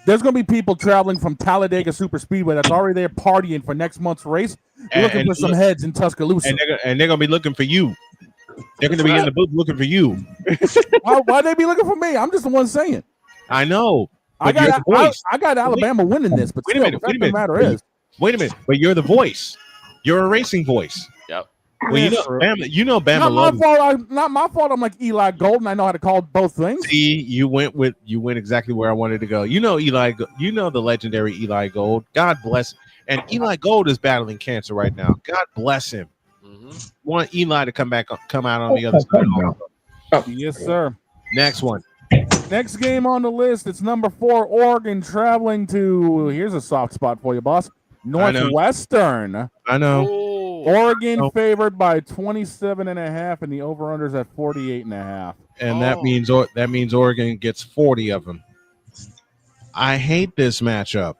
there's going to be people traveling from Talladega Superspeedway that's already there partying for next month's race, looking for some heads in Tuscaloosa. And they're going to be looking for you. They're going to be in the booth looking for you. Why they be looking for me? I'm just the one saying. I know. I got Alabama winning this, but wait a minute. Wait a minute. But you're the voice. You're a racing voice. Yep. Well, you know Bama. Not my fault. I'm like Eli Gold, and I know how to call both things. See, you went exactly where I wanted to go. You know Eli. You know the legendary Eli Gold. God bless. And Eli Gold is battling cancer right now. God bless him. Want Eli to come out on the other side. Yes, sir. Next one. Next game on the list. It's number 4, Oregon, traveling to. Here's a soft spot for you, boss. Northwestern. I know. Oregon favored by 27.5, and the over/unders at 48.5. And that means Oregon gets 40 of them. I hate this matchup.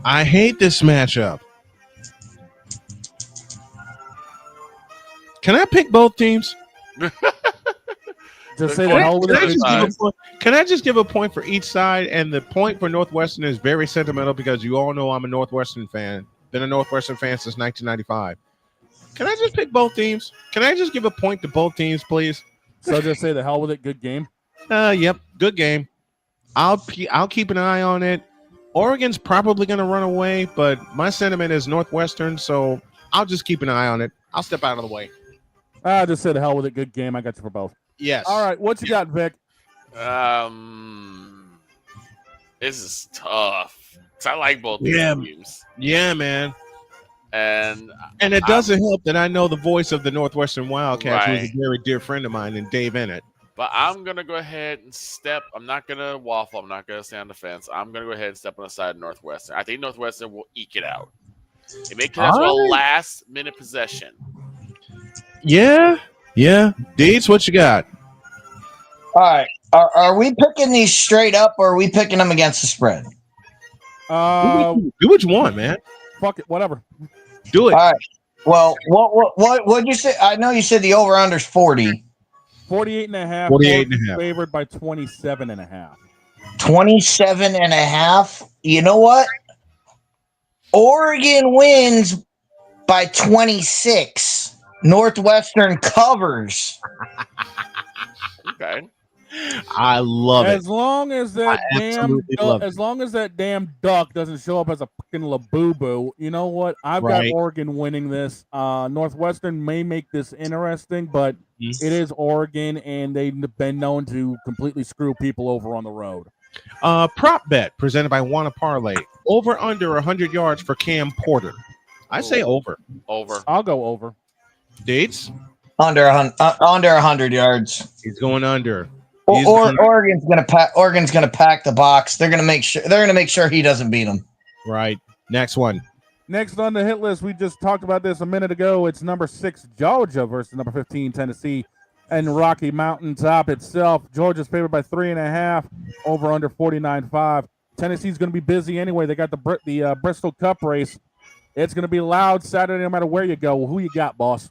I hate this matchup. Can I pick both teams? Just say the hell with it. Can I just give a point for each side? And the point for Northwestern is very sentimental because you all know I'm a Northwestern fan. Been a Northwestern fan since 1995. Can I just pick both teams? Can I just give a point to both teams, please? So just say the hell with it. Good game. Yep, good game. I'll keep an eye on it. Oregon's probably going to run away, but my sentiment is Northwestern, so I'll just keep an eye on it. I'll step out of the way. I just said the hell with it. Good game. I got you for both. Yes. All right. What you got, Vic? This is tough. 'Cause I like both these teams. Yeah, man. And it doesn't help that I know the voice of the Northwestern Wildcats, Right. who's a very dear friend of mine, and Dave Ennett. But I'm going to go ahead and I'm not going to waffle. I'm not going to stay on the fence. I'm going to go ahead and step on the side of Northwestern. I think Northwestern will eke it out. They make it a last-minute possession. Yeah. Deeds, what you got? All right. Are we picking these straight up, or are we picking them against the spread? Do what you want, man. Fuck it. Whatever. Do it. All right. Well, what'd you say? I know you said the over-under's 40. 48.5. 48.5. Favored by 27.5. 27.5. You know what? Oregon wins by 26. Northwestern covers. Okay. I love it. As long as that damn duck doesn't show up as a fucking Labubu, you know what? I've got Oregon winning this. Northwestern may make this interesting, but it is Oregon, and they've been known to completely screw people over on the road. Prop bet presented by Wanna Parlay. Over under 100 yards for Cam Porter. I say over. Over. I'll go over. Dates? Under 100 yards. He's going under. Oregon's gonna pack the box. They're gonna make sure he doesn't beat them. Right. Next one. Next on the hit list, we just talked about this a minute ago. It's number 6 Georgia versus number 15 Tennessee, and Rocky Mountaintop itself. Georgia's favored by 3.5. Over under 49.5. Tennessee's going to be busy anyway. They got the Bristol Cup race. It's going to be loud Saturday no matter where you go. Who you got, boss?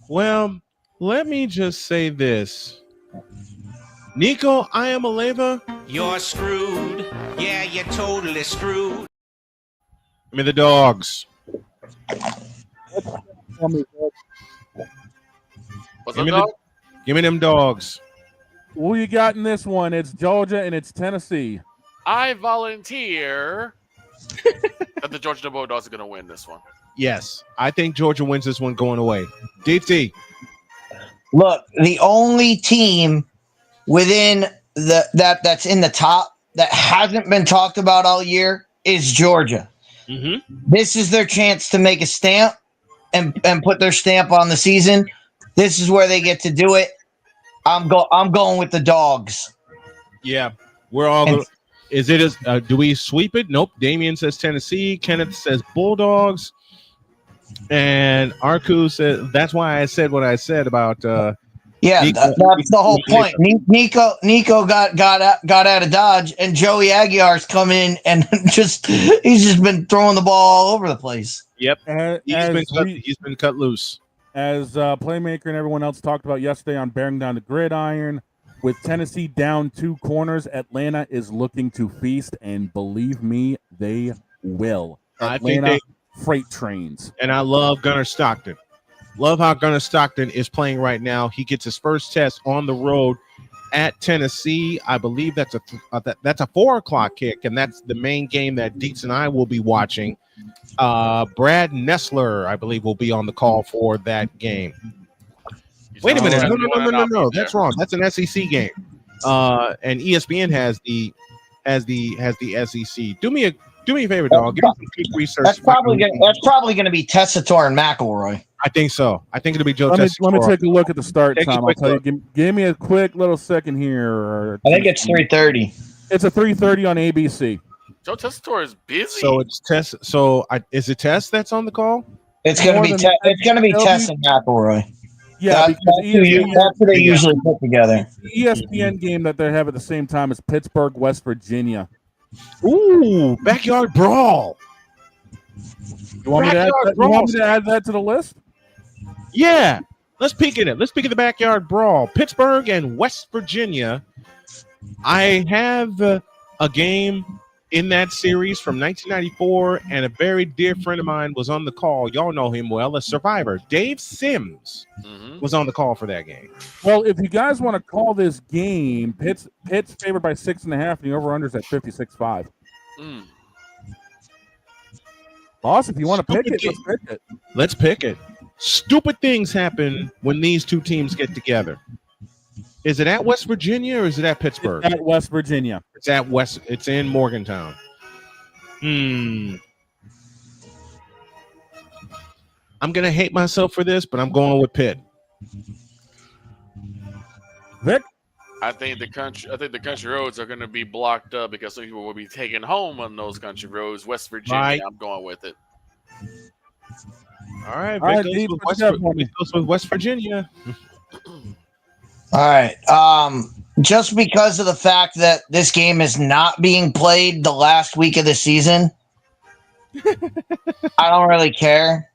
Well, let me just say this. Nico Iamaleva. You're screwed. Yeah, you're totally screwed. Give me the dogs. Give me them dogs. Who you got in this one? It's Georgia and it's Tennessee. I volunteer that the Georgia Bulldogs are going to win this one. Yes, I think Georgia wins this one going away. DT. Look, the only team within that's in the top that hasn't been talked about all year is Georgia. Mm-hmm. This is their chance to make a stamp and put their stamp on the season. This is where they get to do it. I'm going with the dogs. Yeah, we're all going. Do we sweep it? Nope. Damian says Tennessee. Kenneth says Bulldogs. And Arku says that's why I said what I said about. That's the whole point. Nico got out of Dodge, and Joey Aguiar's come in and he's just been throwing the ball all over the place. Yep, he's been cut loose. As Playmaker and everyone else talked about yesterday on Bearing Down the Gridiron, with Tennessee down 2 corners, Atlanta is looking to feast, and believe me, they will. Atlanta freight trains. And I love Gunnar Stockton. Love how Gunnar Stockton is playing right now. He gets his first test on the road at Tennessee. I believe that's a 4:00 kick, and that's the main game that Dietz and I will be watching. Brad Nessler, I believe, will be on the call for that game. Wait a minute. No. That's wrong. That's an SEC game. And ESPN has the SEC. Do me a favor, dog. Give me some quick research. That's probably gonna be Tessitore and McElroy. I think so. I think it'll be Joe Tessitore. Let me take a look at the start time. I'll tell you. Give me a quick little second here. I think it's 3:30. It's a 3:30 on ABC. Joe Tessitore is busy. So it's Tess. So is it Tess that's on the call? It's gonna be Tess and McElroy. Yeah, that's what they usually put together. ESPN game that they have at the same time is Pittsburgh, West Virginia. Ooh, backyard brawl. You want me to add that to the list? Yeah. Let's peek at it. Let's peek at the backyard brawl. Pittsburgh and West Virginia. I have a game in that series from 1994, and a very dear friend of mine was on the call. Y'all know him well, a survivor. Dave Sims was on the call for that game. Well, if you guys want to call this game, Pitt's favored by 6.5, and the over-under's at 56.5. Boss, if you want to pick it, let's pick it. Let's pick it. Stupid things happen when these two teams get together. Is it at West Virginia or is it at Pittsburgh? It's at West Virginia. It's in Morgantown. I'm gonna hate myself for this, but I'm going with Pitt. Vic? I think the country roads are going to be blocked up because some people will be taking home on those country roads. West Virginia, right. I'm going with it. All right, Vic goes with West Virginia. All right. Just because of the fact that this game is not being played the last week of the season, I don't really care.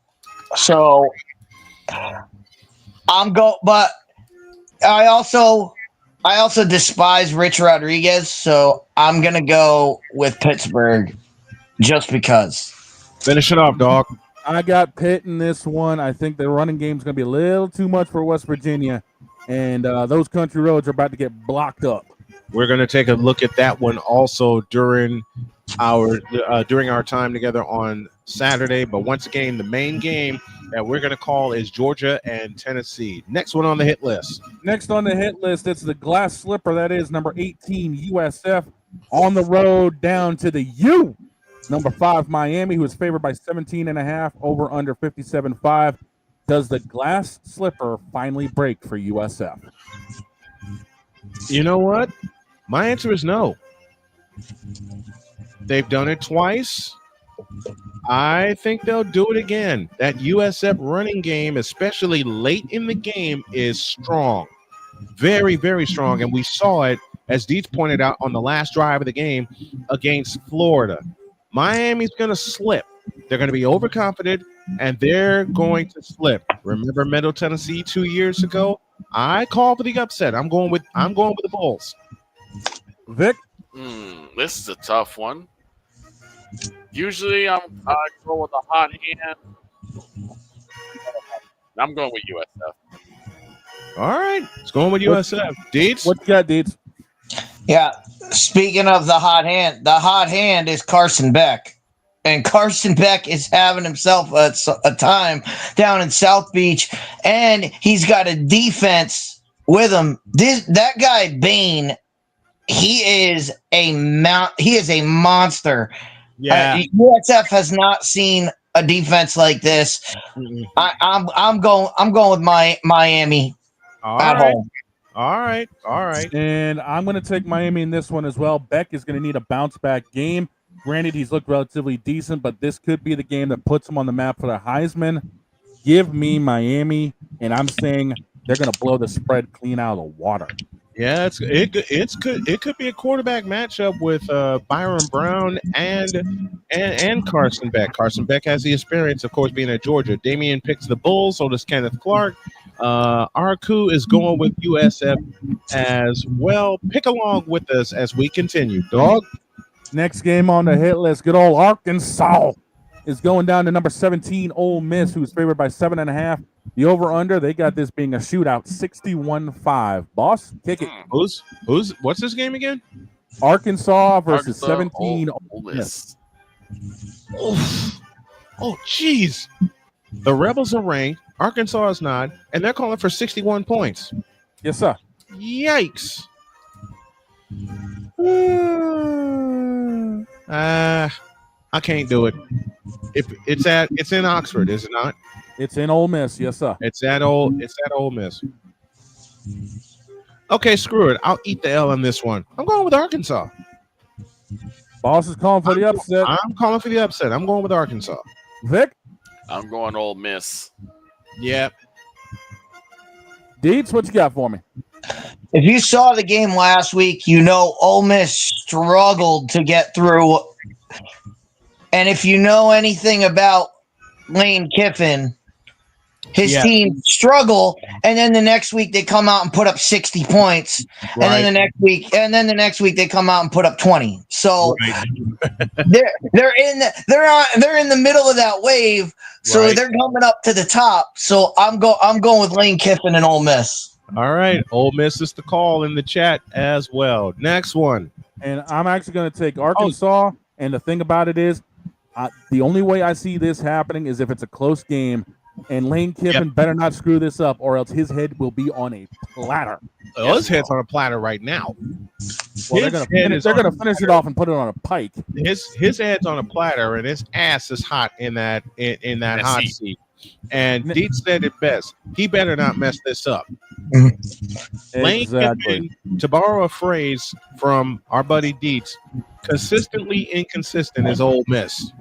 So but I also despise Rich Rodriguez, so I'm gonna go with Pittsburgh just because. Finish it off, dog. I got Pitt in this one. I think the running game's gonna be a little too much for West Virginia. And those country roads are about to get blocked up. We're going to take a look at that one also during our time together on Saturday. But once again, the main game that we're going to call is Georgia and Tennessee. Next one on the hit list. Next on the hit list, it's the glass slipper. That is number 18, USF, on the road down to the U. Number 5, Miami, who is favored by 17.5, over under 57.5. Does the glass slipper finally break for USF? You know what? My answer is no. They've done it twice. I think they'll do it again. That USF running game, especially late in the game, is strong. Very, very strong. And we saw it, as Dietz pointed out, on the last drive of the game against Florida. Miami's going to slip. They're going to be overconfident, and they're going to slip. Remember Middle Tennessee 2 years ago? I called for the upset. I'm going with the Bulls. Vic? This is a tough one. Usually I go with a hot hand. I'm going with USF. All right. It's going with USF. Deeds? What you got, Deeds? Yeah. Speaking of the hot hand is Carson Beck. And Carson Beck is having himself a time down in South Beach, and he's got a defense with him. That guy Bain, he is a monster. Yeah, USF has not seen a defense like this. I'm going with Miami at home. All right. And I'm going to take Miami in this one as well. Beck is going to need a bounce back game. Granted, he's looked relatively decent, but this could be the game that puts him on the map for the Heisman. Give me Miami, and I'm saying they're going to blow the spread clean out of the water. Yeah, it could be a quarterback matchup with Byron Brown and Carson Beck. Carson Beck has the experience, of course, being at Georgia. Damian picks the Bulls, so does Kenneth Clark. Arku is going with USF as well. Pick along with us as we continue, dog. Next game on the hit list, good old Arkansas is going down to number 17, Ole Miss, who's favored by 7.5. The over-under, they got this being a shootout, 61-5. Boss, kick it. What's this game again? Arkansas versus 17 Ole Miss. Oh, jeez. The Rebels are ranked. Arkansas is not, and they're calling for 61 points. Yes, sir. Yikes. I can't do it. It's in Oxford, is it not? It's in Ole Miss, yes, sir. It's at Ole Miss. Okay, screw it. I'll eat the L on this one. I'm going with Arkansas. Boss is calling for the upset. I'm calling for the upset. I'm going with Arkansas. Vic? I'm going Ole Miss. Yep. Deets, what you got for me? If you saw the game last week, you know Ole Miss struggled to get through. And if you know anything about Lane Kiffin, his team struggle, and then the next week they come out and put up 60 points, and then the next week they come out and put up 20. So they're in the middle of that wave. So they're coming up to the top. So I'm going with Lane Kiffin and Ole Miss. All right, Ole Miss is the call in the chat as well. Next one, and I'm actually going to take Arkansas. And the thing about it is, the only way I see this happening is if it's a close game, and Lane Kiffin better not screw this up, or else his head will be on a platter. Well, his head's on a platter right now. Well, they're going to finish it off and put it on a pike. His head's on a platter, and his ass is hot in that hot seat. And Deets said it best. He better not mess this up. Lane Kiffin, to borrow a phrase from our buddy Deets, consistently inconsistent is Ole Miss.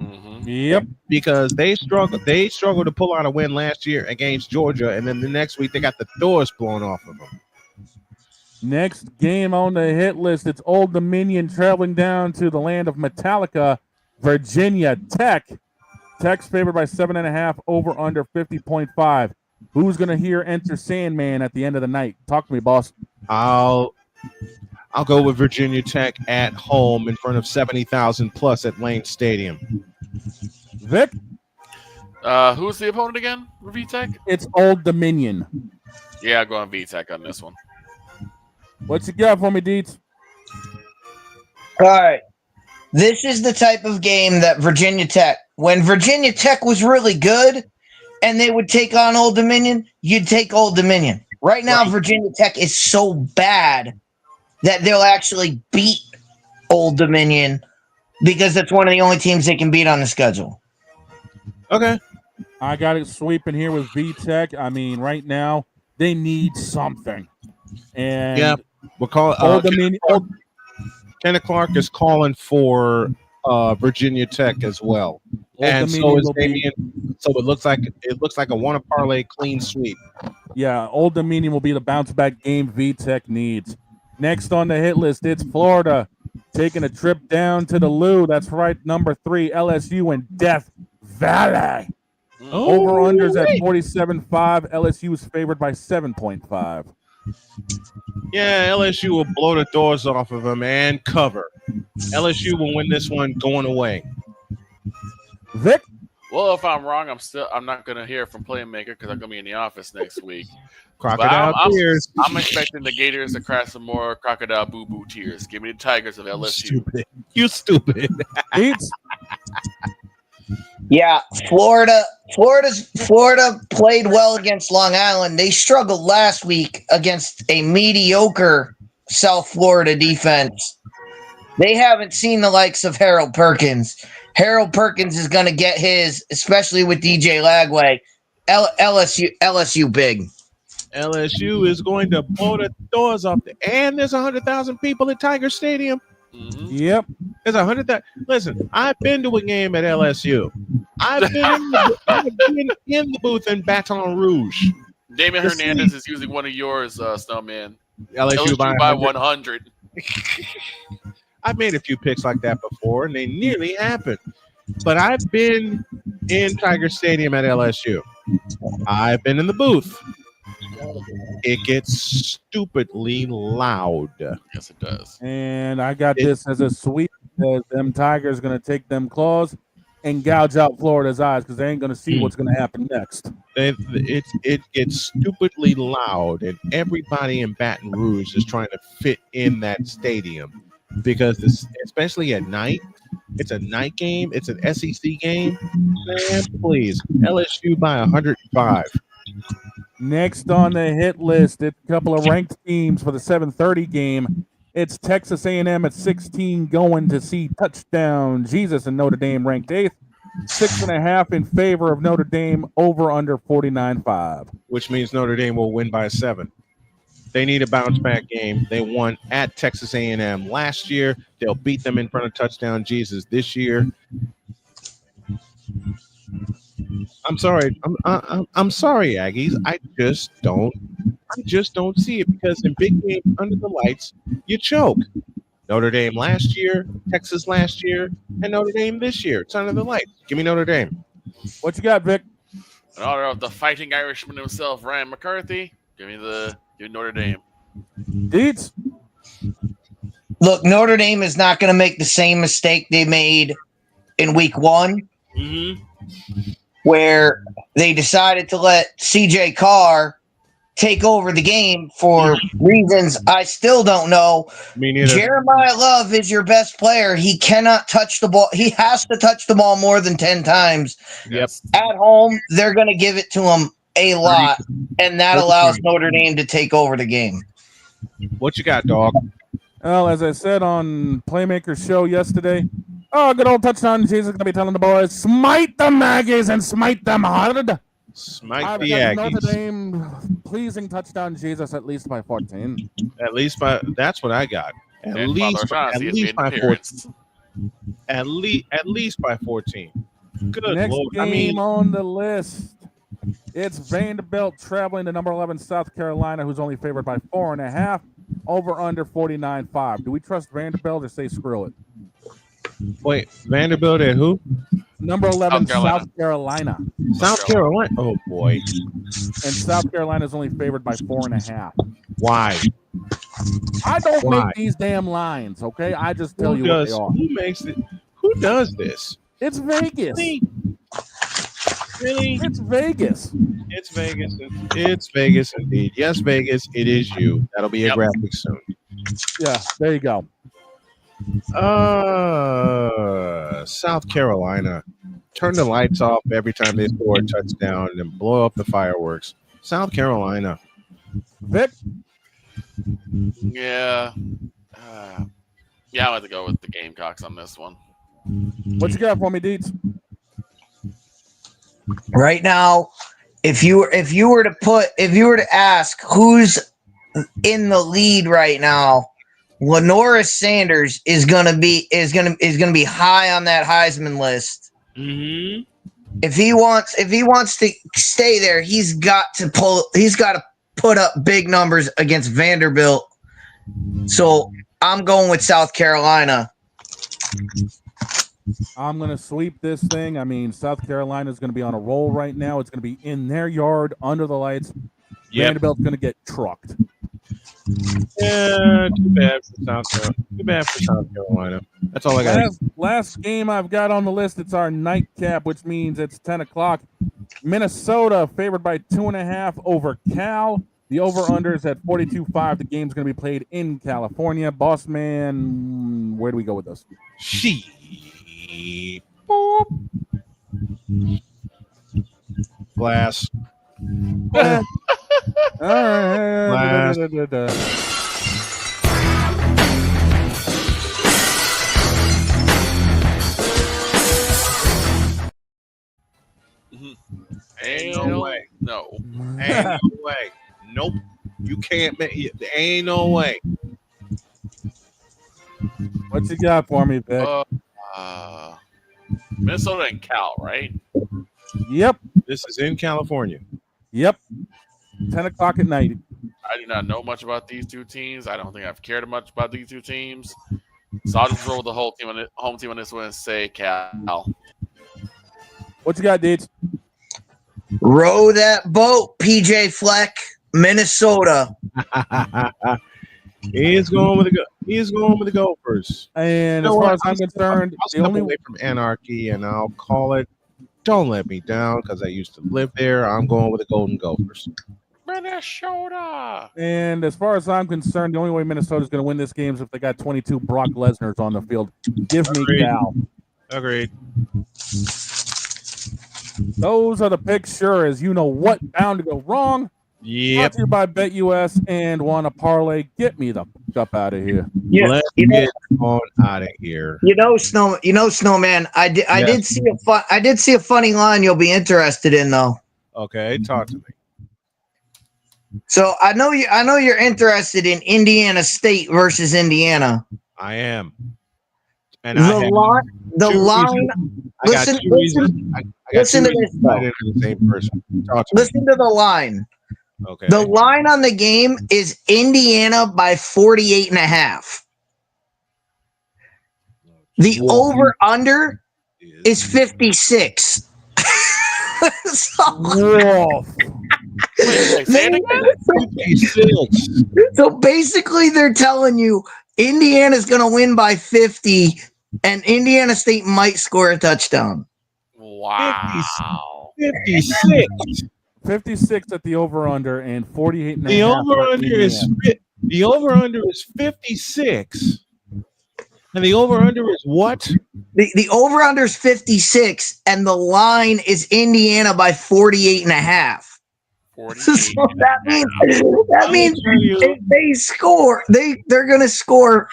Yep. Because they struggled to pull out a win last year against Georgia, and then the next week they got the doors blown off of them. Next game on the hit list, it's Old Dominion traveling down to the land of Metallica, Virginia Tech. Tech's favored by 7.5, over under 50.5. Who's going to hear enter Sandman at the end of the night? Talk to me, boss. I'll go with Virginia Tech at home in front of 70,000 plus at Lane Stadium. Vic? Who's the opponent again? VTech? It's Old Dominion. Yeah, I'll go on VTech on this one. What you got for me, Deets? All right. This is the type of game that Virginia Tech, when Virginia Tech was really good and they would take on Old Dominion, you'd take Old Dominion. Right now, Virginia Tech is so bad that they'll actually beat Old Dominion because that's one of the only teams they can beat on the schedule. Okay. I got it sweeping here with VTech. I mean, right now, they need something. And we'll call Old Dominion. Kenneth Clark is calling for Virginia Tech as well, and so is Damien. So it looks like a one parlay clean sweep. Yeah, Old Dominion will be the bounce back game VTech needs. Next on the hit list, it's Florida taking a trip down to the Lou. That's right, number 3 LSU in Death Valley. Over unders at 47.5. LSU is favored by 7.5. Yeah, LSU will blow the doors off of them and cover. LSU will win this one going away. Vic? Well, if I'm wrong, I'm not going to hear from Playmaker because I'm going to be in the office next week. Crocodile tears. I'm expecting the Gators to cry some more crocodile boo-boo tears. Give me the Tigers of LSU. You stupid. Yeah, Florida played well against Long Island. They struggled last week against a mediocre South Florida defense. They haven't seen the likes of Harold Perkins. Harold Perkins is going to get his, especially with DJ Lagway. LSU big. LSU is going to blow the doors off. And there's 100,000 people at Tiger Stadium. Yep. There's 100,000. Listen, I've been to a game at LSU. I've been in the booth in Baton Rouge. Damian Hernandez is using one of yours, Snowman. LSU by 100. I've made a few picks like that before, and they nearly happened. But I've been in Tiger Stadium at LSU. I've been in the booth. It gets stupidly loud. Yes, it does. And I got this as a sweep. Them Tigers going to take them claws and gouge out Florida's eyes because they ain't going to see what's going to happen next. It gets stupidly loud, and everybody in Baton Rouge is trying to fit in that stadium because especially at night, it's a night game. It's an SEC game. Man, please, LSU by 105. Next on the hit list, it's a couple of ranked teams for the 7:30 game. It's Texas A&M at 16 going to see touchdown Jesus and Notre Dame ranked 8th. 6.5 in favor of Notre Dame, over under 49.5. Which means Notre Dame will win by 7. They need a bounce back game. They won at Texas A&M last year. They'll beat them in front of touchdown Jesus this year. I'm sorry. I'm sorry, Aggies. I You just don't see it because in big games under the lights, you choke. Notre Dame last year, Texas last year, and Notre Dame this year. It's under the lights. Give me Notre Dame. What you got, Vic? In honor of the fighting Irishman himself, Ryan McCarthy, give me Notre Dame. Deeds. Look, Notre Dame is not going to make the same mistake they made in week 1, where they decided to let CJ Carr take over the game for reasons I still don't know. Me neither. Jeremiah Love is your best player. He cannot touch the ball. He has to touch the ball more than 10 times. Yep. At home, they're going to give it to him a lot, and that allows Notre Dame to take over the game. What you got, dog? Well, as I said on Playmaker's show yesterday, good old touchdown. Jesus going to be telling the boys, smite the Aggies and smite them hard. Smite the Aggies. Notre Dame pleasing touchdown Jesus at least by 14. At least by that's what I got. At least by 14. At least by 14. Good Next Lord. game on the list. It's Vanderbilt traveling to number 11 South Carolina, who's only favored by 4.5. Over under 49.5. Do we trust Vanderbilt or say screw it? Wait, Vanderbilt at who? Number 11, South Carolina. South Carolina. Oh boy. And South Carolina is only favored by 4.5. Why? I don't make these damn lines, okay? I just tell you what they are. Who makes it? Who does this? It's Vegas. Really? It's Vegas. It's Vegas. It's Vegas indeed. Yes, Vegas. It is you. That'll be a graphic soon. Yeah, there you go. South Carolina. Turn the lights off every time they score a touchdown and blow up the fireworks. South Carolina. Vic? Yeah. I have to go with the Gamecocks on this one. What you got for me, Deets? Right now, if you were to ask who's in the lead right now, Lenoris Sanders is gonna be high on that Heisman list. Mm-hmm. If he wants to stay there, he's got to put up big numbers against Vanderbilt. So I'm going with South Carolina. I'm going to sweep this thing. I mean, South Carolina is going to be on a roll right now. It's going to be in their yard, under the lights. Yep. Vanderbilt's going to get trucked. Yeah, too bad for South Carolina. That's all I got. Last game I've got on the list, it's our nightcap, which means it's 10 o'clock. Minnesota favored by 2.5 over Cal. The over-under is at 42.5. The game's going to be played in California. Boss man, where do we go with this? Glass. All right. Ain't no way. No. Ain't no way. Nope. You can't make it. There ain't no way. What you got for me, Vic? Minnesota and Cal, right? Yep. This is in California. Yep. 10 o'clock at night. I do not know much about these two teams. I don't think I've cared much about these two teams. So I'll just roll with the home team on this one and say Cal. What you got, Deeds? Row that boat, PJ Fleck, Minnesota. He's going with the Gophers. And as far as I'm concerned, I'll step away from anarchy, and I'll call it. Don't let me down because I used to live there. I'm going with the Golden Gophers. Minnesota. And as far as I'm concerned, the only way Minnesota's going to win this game is if they got 22 Brock Lesnar's on the field. Give me Cal. Agreed. Those are the picks, sure as you know what bound to go wrong. Yep. Brought to you by BetUS and want to parlay. Get me the fuck up out of here. Yeah, Let's get on out of here. Snowman. I did see a funny line you'll be interested in though. Okay, talk to me. So I know you're interested in Indiana State versus Indiana. I am. And the line. Listen to this. The same person. Listen to the line. Okay. The line on the game is Indiana by 48.5. The over-under is 56. Whoa. So basically, they're telling you Indiana's going to win by 50, and Indiana State might score a touchdown. Wow. 56. 56 at the over-under and 48 and The a half. The over-under is 56. And the over-under is what? The over-under is 56, and the line is Indiana by 48.5. So that means if they score, they're going to score.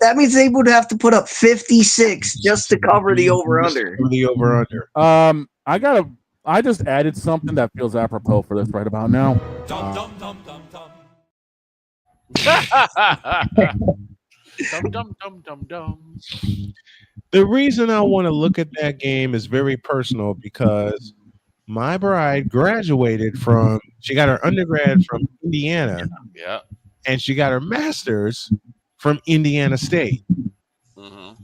That means they would have to put up 56 just to cover the over-under. The over-under. I just added something that feels apropos for this right about now. The reason I want to look at that game is very personal because my bride graduated she got her undergrad from Indiana. Yeah. And she got her master's from Indiana State. Mm-hmm.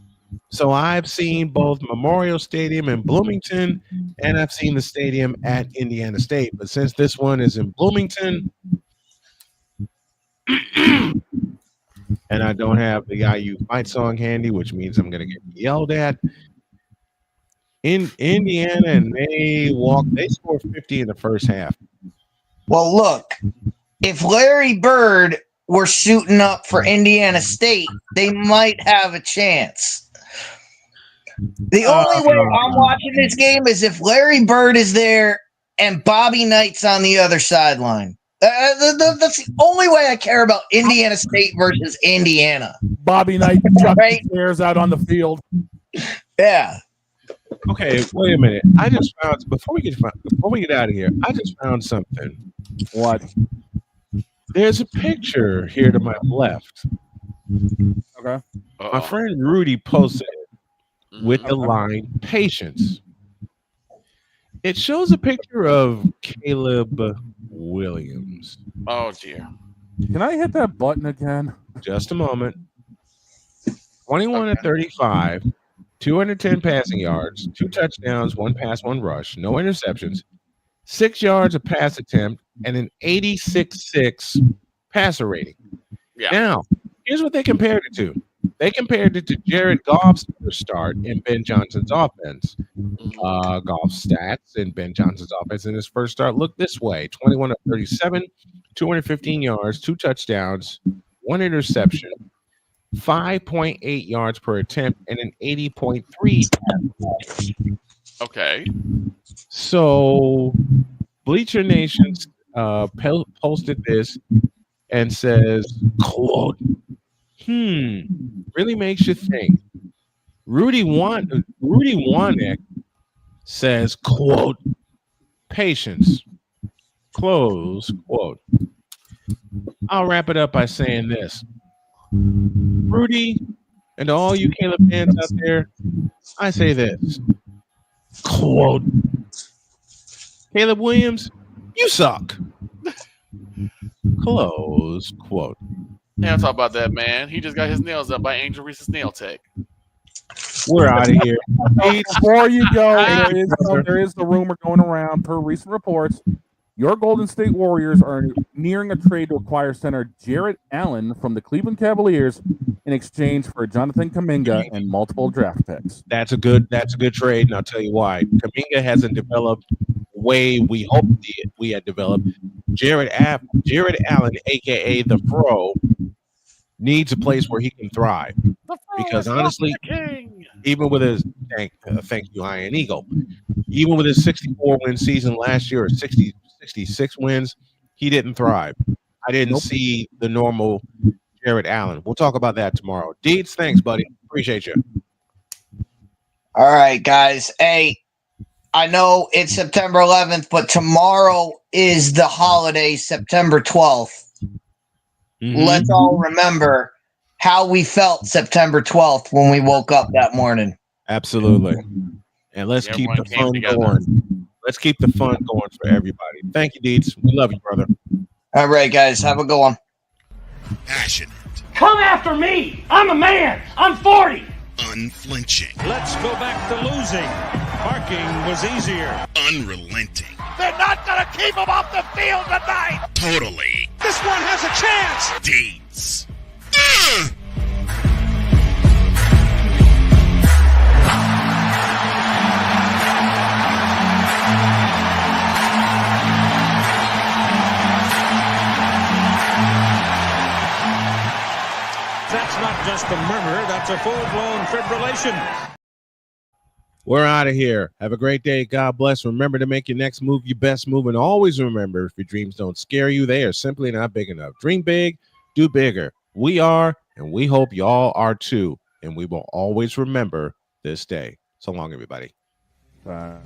So I've seen both Memorial Stadium in Bloomington and I've seen the stadium at Indiana State. But since this one is in Bloomington, and I don't have the IU fight song handy, which means I'm going to get yelled at. In Indiana, and they scored 50 in the first half. Well, look, if Larry Bird were suiting up for Indiana State, they might have a chance. The only way I'm watching this game is if Larry Bird is there and Bobby Knight's on the other sideline. That's the only way I care about Indiana State versus Indiana. Bobby Knight chucking chairs out on the field. Yeah. Okay, wait a minute. I just found before we get out of here, I just found something. What? There's a picture here to my left. Okay. My friend Rudy posted it with the line "Patience." It shows a picture of Caleb Williams. Oh dear. Can I hit that button again? Just a moment. 21 to 35, 210 passing yards, 2 touchdowns, 1 pass, 1 rush, no interceptions, 6 yards a pass attempt, and an 86.6 passer rating. Yeah. Now, here's what they compared it to. They compared it to Jared Goff's first start in Ben Johnson's offense. Goff's stats in Ben Johnson's offense in his first start looked this way: 21 to 37, 215 yards, 2 touchdowns, 1 interception, 5.8 yards per attempt, and an 80.3. Okay. So Bleacher Nation posted this and says, quote, really makes you think. Rudy Wanick says, quote, patience, close quote. I'll wrap it up by saying this. Rudy, and to all you Caleb fans out there, I say this. Quote, Caleb Williams, you suck. Close quote. Yeah, talk about that, man. He just got his nails done by Angel Reese's Nail Tech. We're out of here. Before you go, there is the rumor going around per recent reports. Your Golden State Warriors are nearing a trade to acquire center Jarrett Allen from the Cleveland Cavaliers in exchange for Jonathan Kuminga and multiple draft picks. That's a good trade, and I'll tell you why. Kuminga hasn't developed the way we hoped we had developed. Jarrett Allen, aka the Fro, needs a place where he can thrive. Because honestly, even with his thank you, Iron Eagle, even with his 64-win season last year, or 66 wins, he didn't thrive. I didn't see the normal Jarrett Allen. We'll talk about that tomorrow. Deeds, thanks, buddy. Appreciate you. All right, guys. Hey, I know it's September 11th, but tomorrow is the holiday, September 12th. Mm-hmm. Let's all remember how we felt September 12th when we woke up that morning. Absolutely. And let's keep the fun going. Let's keep the fun going for everybody. Thank you, Deeds. We love you, brother. All right, guys. Have a good one. Passionate. Come after me. I'm a man. I'm 40. Unflinching. Let's go back to losing. Parking was easier. Unrelenting. They're not going to keep him off the field tonight. Totally. This one has a chance. Deeds. That's not just a murmur, that's a full-blown fibrillation. We're out of here. Have a great day. God bless. Remember to make your next move your best move. And always remember, if your dreams don't scare you, they are simply not big enough. Dream big, do bigger. We are, and we hope y'all are too. And we will always remember this day. So long, everybody. Bye.